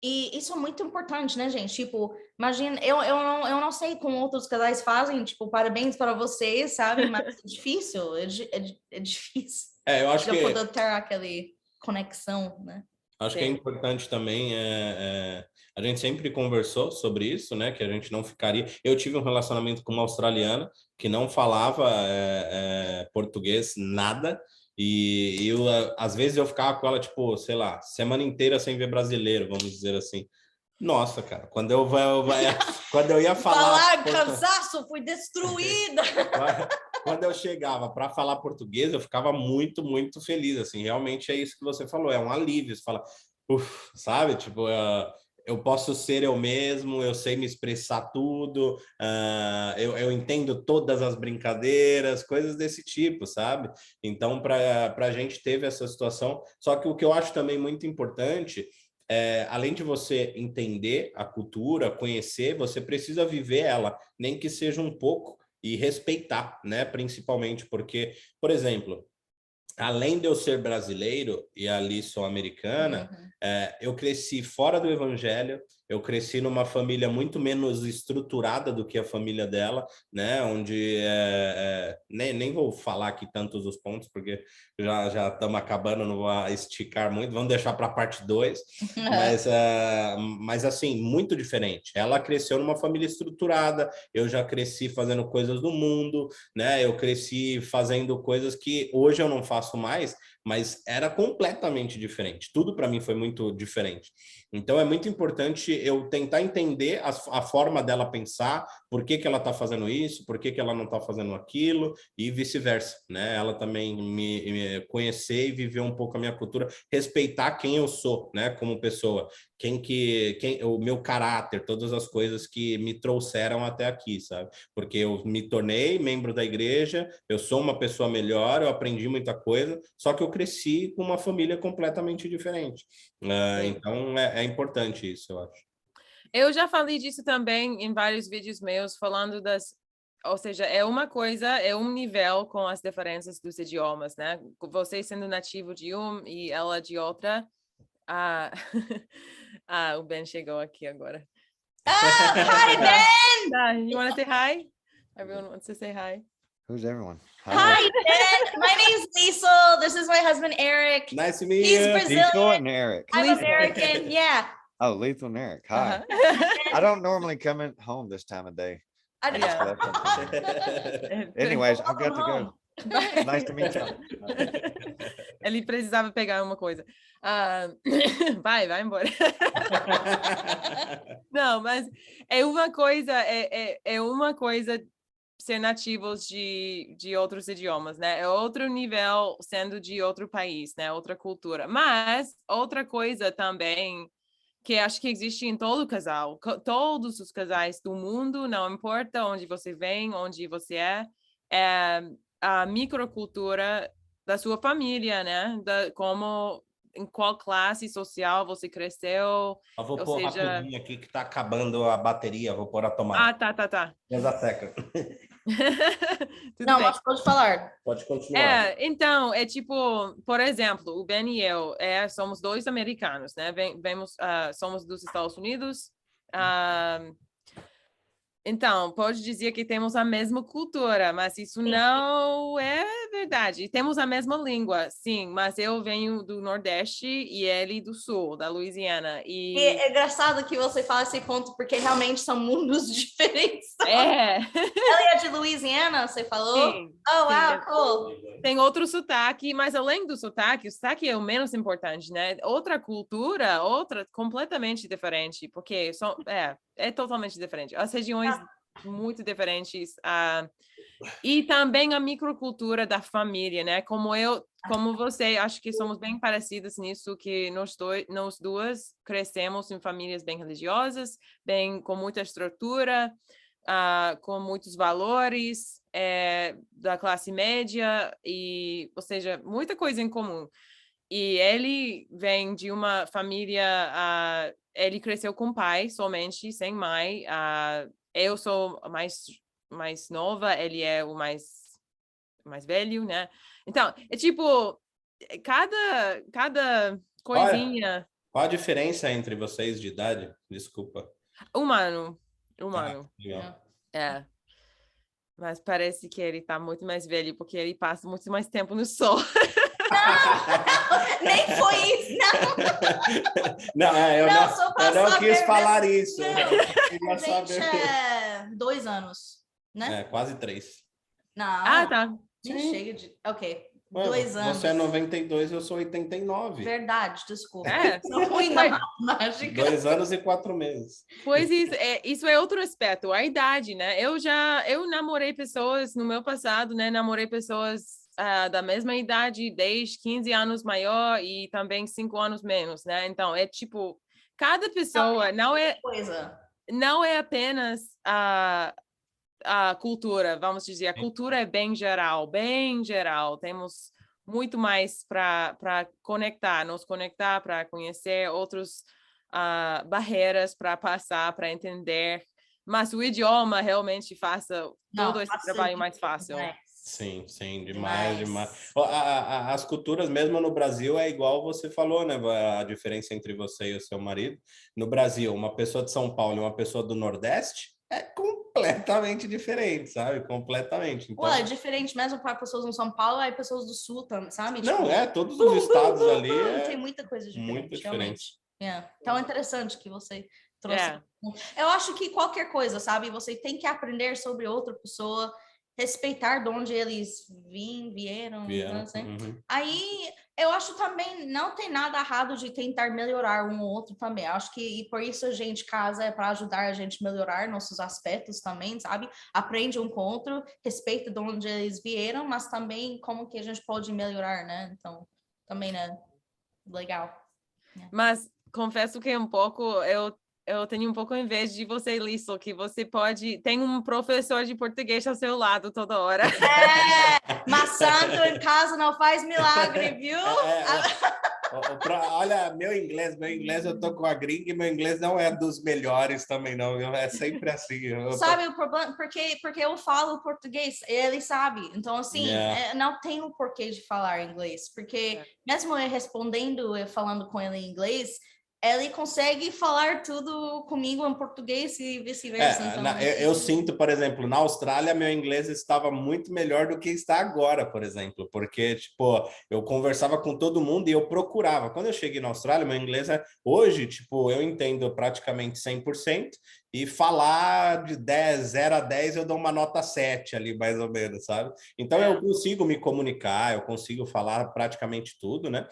E isso é muito importante, né, gente? Tipo, imagina, eu não sei como outros casais fazem, tipo, parabéns para vocês, sabe? Mas é difícil, é difícil. Eu acho que poder ter aquela conexão, né? Acho que é importante também, a gente sempre conversou sobre isso, né? Que a gente não ficaria... Eu tive um relacionamento com uma australiana que não falava português, nada, e eu, às vezes eu ficava com ela, tipo, sei lá, semana inteira sem ver brasileiro, vamos dizer assim. Nossa, cara, quando eu ia falar... cansaço, fui destruída! Quando eu chegava para falar português, eu ficava muito, muito feliz, assim, realmente é isso que você falou, é um alívio, você fala, sabe, tipo, eu posso ser eu mesmo, eu sei me expressar tudo, eu entendo todas as brincadeiras, coisas desse tipo, sabe? Então, para a gente teve essa situação, só que o que eu acho também muito importante além de você entender a cultura, conhecer, você precisa viver ela, nem que seja um pouco, e respeitar, né? Principalmente porque, por exemplo, além de eu ser brasileiro e ali sou americana, eu cresci fora do evangelho, Eu cresci numa família muito menos estruturada do que a família dela, né? Onde nem vou falar aqui tantos os pontos, porque já estamos acabando, não vou esticar muito, vamos deixar para a parte 2. Mas assim, muito diferente. Ela cresceu numa família estruturada, eu já cresci fazendo coisas do mundo, né? Eu cresci fazendo coisas que hoje eu não faço mais, mas era completamente diferente. Tudo para mim foi muito diferente. Então é muito importante eu tentar entender a forma dela pensar, por que ela está fazendo isso, por que ela não está fazendo aquilo, e vice-versa, né? Ela também me conhecer e viver um pouco a minha cultura, respeitar quem eu sou, né? Como pessoa, o meu caráter, todas as coisas que me trouxeram até aqui, sabe? Porque eu me tornei membro da igreja, eu sou uma pessoa melhor, eu aprendi muita coisa, só que eu cresci com uma família completamente diferente. Então é importante isso, eu acho. Eu já falei disso também em vários vídeos meus, falando ou seja, é uma coisa, é um nível com as diferenças dos idiomas, né? Você sendo nativo de um e ela de outra. O Ben chegou aqui agora. Hi, Ben! You want to say hi? Everyone wants to say hi. Who's everyone? Hi, Ben. My name's Liesl. This is my husband, Eric. Nice to meet He's you. Brazilian. Liesl and Eric. I'm American. Yeah. Oh, Liesl and Eric. Hi. I don't normally come in home this time of day. Anyways, I've got to go. Nice to meet you. Ele precisava pegar uma coisa. Vai embora. Não, mas é uma coisa ser nativos de outros idiomas, né? É outro nível sendo de outro país, né? Outra cultura. Mas outra coisa também que acho que existe em todo casal, todos os casais do mundo, não importa onde você vem, onde você é a microcultura da sua família, né? Em qual classe social você cresceu. Eu vou pôr rapidinho aqui que tá acabando a bateria, vou pôr a tomada. Tá. Exateca. Não, mas pode falar. Pode continuar. Então, é tipo, por exemplo, o Ben e eu somos dois americanos, né? Somos dos Estados Unidos. Então, pode dizer que temos a mesma cultura, mas isso não é verdade. Temos a mesma língua, sim, mas eu venho do Nordeste e ele do Sul, da Louisiana. E é engraçado que você fala esse ponto, porque realmente são mundos diferentes. Ela é de Louisiana, você falou? Sim. Wow, cool. Tem outro sotaque, mas além do sotaque, o sotaque é o menos importante, né? Outra cultura, completamente diferente, porque é totalmente diferente. As regiões muito diferentes. E também a microcultura da família, né? Como você, acho que somos bem parecidas nisso, que nós duas crescemos em famílias bem religiosas, com muita estrutura, com muitos valores da classe média, ou seja, muita coisa em comum. E ele vem de uma família, ele cresceu com pai somente, sem mãe. Eu sou mais nova, ele é o mais velho, né? Então, é tipo, cada coisinha... Qual a diferença entre vocês de idade? Desculpa. Um ano. Legal. Mas parece que ele tá muito mais velho, porque ele passa muito mais tempo no sol. Não, nem foi isso, não. Eu não quis falar isso. A gente é 2 anos, né? Quase 3. Não. Tá. Chega de... Ok. 2 anos. Você é 92, eu sou 89. Verdade, desculpa. Sou ruim na mágica. 2 anos e 4 meses. Pois isso é outro aspecto, a idade, né? Eu namorei pessoas no meu passado, né? Namorei pessoas da mesma idade, 10, 15 anos maior e também 5 anos menos, né? Então, é tipo, cada pessoa não é apenas a cultura, vamos dizer, a cultura é bem geral, temos muito mais para nos conectar, para conhecer outras barreiras para passar, para entender, mas o idioma realmente faça todo esse trabalho mais fácil. Sim, demais. As culturas, mesmo no Brasil, é igual você falou, né? A diferença entre você e o seu marido. No Brasil, uma pessoa de São Paulo e uma pessoa do Nordeste é completamente diferente, sabe? Completamente. Então, é diferente mesmo para pessoas no São Paulo e pessoas do Sul, sabe? Não, tipo, todos os estados ali tem muita coisa diferente, muito diferente. realmente. Então é interessante que você trouxe. Eu acho que qualquer coisa, sabe? Você tem que aprender sobre outra pessoa, respeitar de onde eles vieram. Assim. Aí eu acho também não tem nada errado de tentar melhorar um ou outro também. Eu acho que e por isso a gente casa é para ajudar a gente a melhorar nossos aspectos também, sabe? Aprende um com o outro, respeita de onde eles vieram, mas também como que a gente pode melhorar, né? Então, também é legal. Mas confesso que um pouco eu tenho um pouco inveja de você, Liesl, que você tem um professor de português ao seu lado toda hora. Mas santo em casa não faz milagre, viu? Olha, meu inglês eu tô com a gringa e meu inglês não é dos melhores também, não. É sempre assim. Sabe o problema? Porque eu falo português, ele sabe. Então, assim, não tem o porquê de falar inglês. Porque mesmo eu respondendo e falando com ele em inglês, ele consegue falar tudo comigo em português e vice-versa. Então, eu sinto, por exemplo, na Austrália, meu inglês estava muito melhor do que está agora, por exemplo, porque, tipo, eu conversava com todo mundo e eu procurava. Quando eu cheguei na Austrália, meu inglês hoje, tipo, eu entendo praticamente 100% e falar de 0 a 10 eu dou uma nota 7 ali, mais ou menos, sabe? Então, eu consigo me comunicar, eu consigo falar praticamente tudo, né?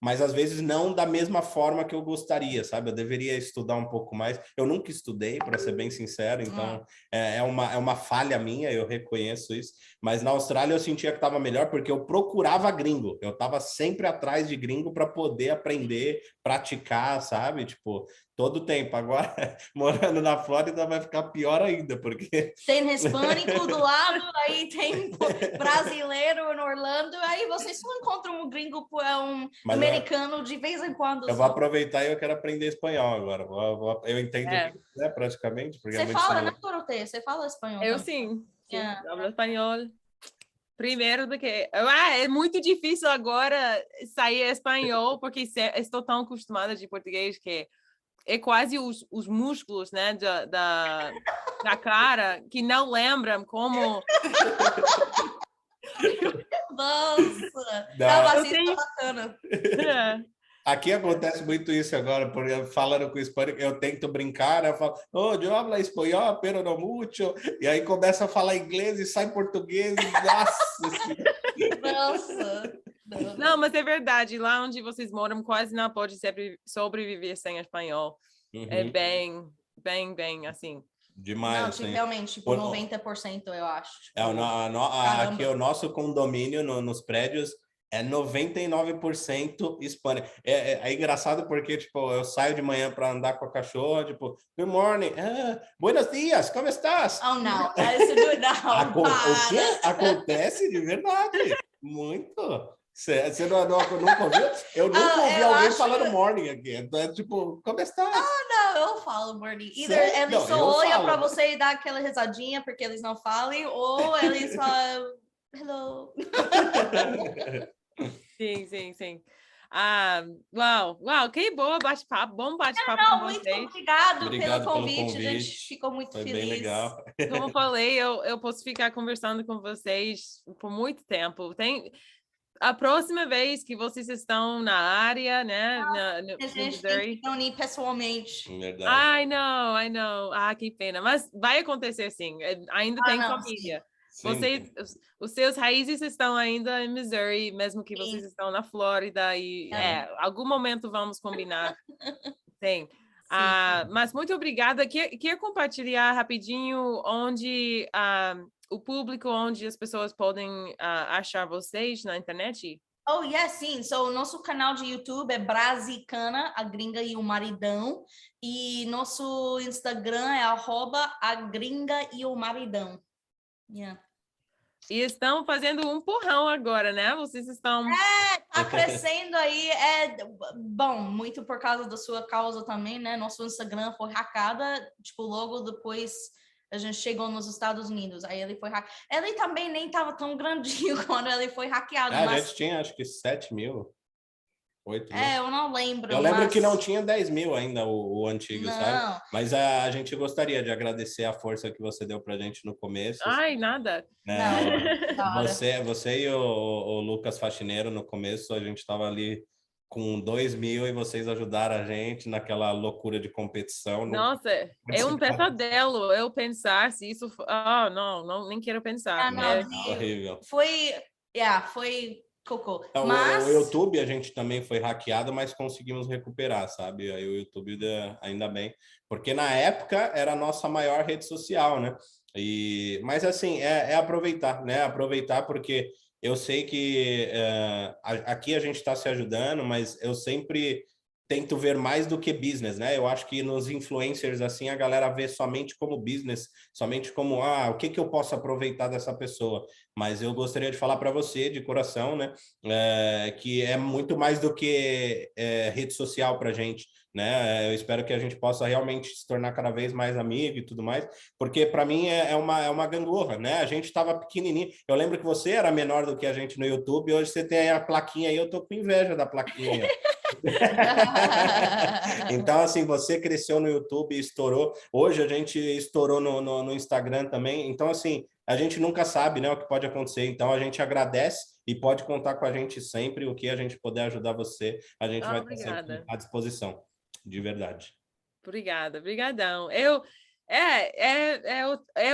Mas às vezes não da mesma forma que eu gostaria, sabe? Eu deveria estudar um pouco mais. Eu nunca estudei, para ser bem sincero, então é uma falha minha, eu reconheço isso. Mas na Austrália eu sentia que estava melhor porque eu procurava gringo. Eu estava sempre atrás de gringo para poder aprender, praticar, sabe? Tipo, todo o tempo. Agora, morando na Flórida, vai ficar pior ainda, porque... Tem hispânico do lado, aí tem brasileiro em Orlando, aí vocês só encontram um gringo, um americano de vez em quando. Eu vou aproveitar e eu quero aprender espanhol agora. Eu entendo praticamente. Você fala, né, Doroteia? Você fala espanhol? Eu sim. Falo espanhol. Primeiro do que... é muito difícil agora sair espanhol, porque estou tão acostumada de português que é quase os músculos, né, da cara que não lembram como... Nossa! Não, tenho... bacana. Aqui acontece muito isso agora, porque falando com o hispânico, eu tento brincar, eu falo, eu hablo espanhol, pero no mucho, e aí começa a falar inglês e sai português, Nossa! Não, mas é verdade, lá onde vocês moram quase não pode sobreviver sem espanhol. É bem, assim. Demais, não, assim. Realmente, tipo, 90% eu acho. Tipo, aqui o nosso condomínio nos prédios é 99% hispânico. É engraçado porque, tipo, eu saio de manhã para andar com a cachorra, tipo, good morning, buenos dias, como estás? Oh, não, isso não. O quê? Acontece de verdade, muito. Você nunca ouviu? Eu nunca ouvi alguém falando morning aqui. Então, tipo, como estás? Não, eu falo morning. Eles só olham para você e dá aquela risadinha porque eles não falem, ou eles falam hello. Sim. Uau, que boa bate-papo, bom bate-papo com vocês. Muito obrigado pelo convite, a gente ficou muito Foi feliz. Bem legal. Como falei, eu posso ficar conversando com vocês por muito tempo. A próxima vez que vocês estão na área, né? A gente tem que reunir pessoalmente. Verdade. I know. Que pena. Mas vai acontecer sim. Ainda tem família. Os seus raízes estão ainda em Missouri, mesmo que vocês estão na Flórida. E algum momento vamos combinar. Sim. Mas muito obrigada. Quer compartilhar rapidinho onde o público, onde as pessoas podem achar vocês na internet? Oh, yes, sim. So, o nosso canal de YouTube é Brasicana, a gringa e o maridão. E nosso Instagram é @agringaeomaridão. E estão fazendo um empurrão agora, né? Vocês estão... tá crescendo aí. Bom, muito por causa da sua causa também, né? Nosso Instagram foi hackada, tipo, logo depois a gente chegou nos Estados Unidos, aí ele foi hackeado. Ele também nem estava tão grandinho quando ele foi hackeado. A gente tinha acho que 7 mil, 8 mil. Eu não lembro. Eu lembro que não tinha 10 mil ainda o antigo, não. sabe? Mas a gente gostaria de agradecer a força que você deu pra gente no começo. Ai, nada. Você e o Lucas Faxineiro no começo, a gente estava ali com 2 mil e vocês ajudaram a gente naquela loucura de competição. Nossa, é um pesadelo eu pensar se isso... não, nem quero pensar. Horrível. Foi cocô. Então, mas... o YouTube a gente também foi hackeado, mas conseguimos recuperar, sabe? Aí o YouTube ainda bem, porque na época era a nossa maior rede social, né? Mas assim, é aproveitar, né? Aproveitar porque eu sei que aqui a gente está se ajudando, mas eu sempre tento ver mais do que business, né? Eu acho que nos influencers, assim, a galera vê somente como business, somente como, o que eu posso aproveitar dessa pessoa? Mas eu gostaria de falar para você, de coração, né? Que é muito mais do que rede social para a gente, né? Eu espero que a gente possa realmente se tornar cada vez mais amigo e tudo mais, porque para mim é uma gangorra, né? A gente estava pequenininho. Eu lembro que você era menor do que a gente no YouTube, hoje você tem a plaquinha aí, eu tô com inveja da plaquinha aí, ó. Então, assim, você cresceu no YouTube e estourou. Hoje a gente estourou no Instagram também. Então, assim, a gente nunca sabe, né, o que pode acontecer. Então, a gente agradece e pode contar com a gente sempre. O que a gente puder ajudar você, a gente vai estar sempre à disposição. De verdade. Obrigada, brigadão. É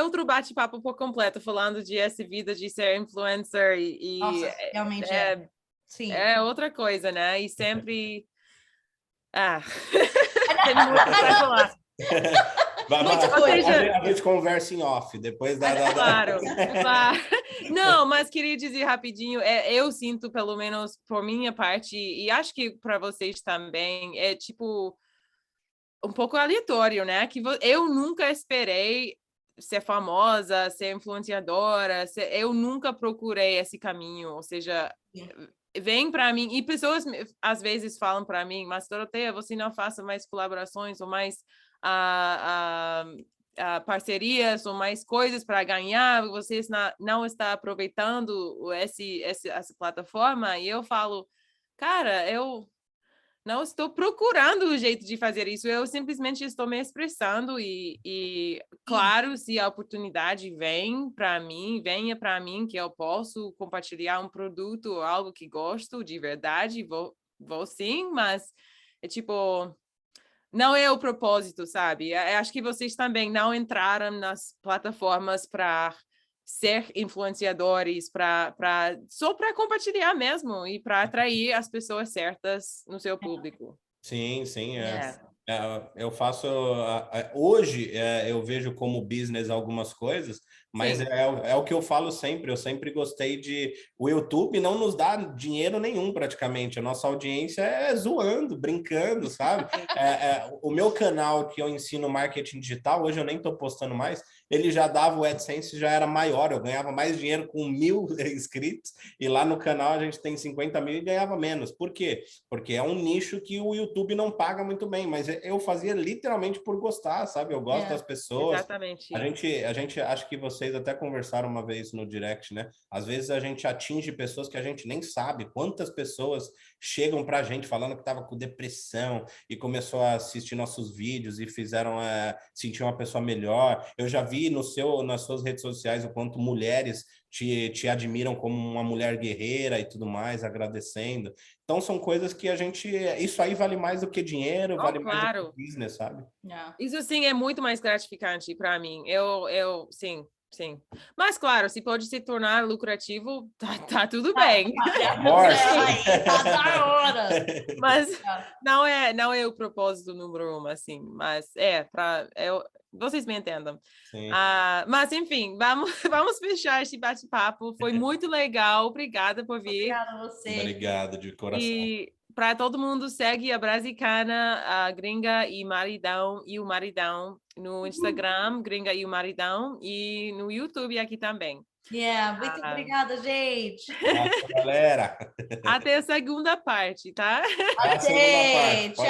outro bate-papo por completo, falando de essa vida de ser influencer Nossa, realmente Sim. É outra coisa, né? E sempre... tem muito para falar. Muita coisa. A gente conversa em off, depois da... Claro. Não, mas queria dizer rapidinho, eu sinto, pelo menos por minha parte, e acho que para vocês também, é tipo um pouco aleatório, né? Que eu nunca esperei ser famosa, ser influenciadora, eu nunca procurei esse caminho, ou seja... Vem para mim, e pessoas às vezes falam para mim, mas Doroteia, você não faça mais colaborações ou mais parcerias ou mais coisas para ganhar, você não está aproveitando essa plataforma. E eu falo, cara, eu não estou procurando o jeito de fazer isso, eu simplesmente estou me expressando e claro, se a oportunidade venha para mim, que eu posso compartilhar um produto, algo que gosto de verdade, vou sim, mas é tipo, não é o propósito, sabe? Acho que vocês também não entraram nas plataformas para ser influenciadores, só para compartilhar mesmo e para atrair as pessoas certas no seu público. Sim. Eu faço... Hoje eu vejo como business algumas coisas, mas é o que eu falo sempre. Eu sempre gostei de... O YouTube não nos dá dinheiro nenhum, praticamente. A nossa audiência é zoando, brincando, sabe? O meu canal, que eu ensino marketing digital, hoje eu nem estou postando mais, ele já dava o AdSense, já era maior. Eu ganhava mais dinheiro com 1.000 inscritos, e lá no canal a gente tem 50 mil e ganhava menos. Por quê? Porque é um nicho que o YouTube não paga muito bem, mas eu fazia literalmente por gostar, sabe? Eu gosto das pessoas. Exatamente. A gente, acho que vocês até conversaram uma vez no direct, né? Às vezes a gente atinge pessoas que a gente nem sabe. Quantas pessoas chegam pra gente falando que estava com depressão e começou a assistir nossos vídeos e fizeram sentir uma pessoa melhor. Eu já vi nas suas redes sociais o quanto mulheres te admiram como uma mulher guerreira e tudo mais, agradecendo. Então são coisas que a gente... Isso aí vale mais do que dinheiro, vale mais do que business, sabe? Isso sim é muito mais gratificante para mim. Sim. Mas claro, se pode se tornar lucrativo, tá tudo bem. Tá da hora. Mas não é o propósito número 1, assim. Mas vocês me entendam. Mas enfim, vamos fechar esse bate-papo. Foi muito legal. Obrigada por vir. Obrigada a você. Obrigado de coração. E para todo mundo, segue a Brasicana, a Gringa e Maridão e o Maridão no Instagram, Gringa e o Maridão, e no YouTube aqui também. Muito obrigada, gente. Nossa, galera. Até a segunda parte, tá? Até, tchau.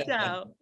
Tchau.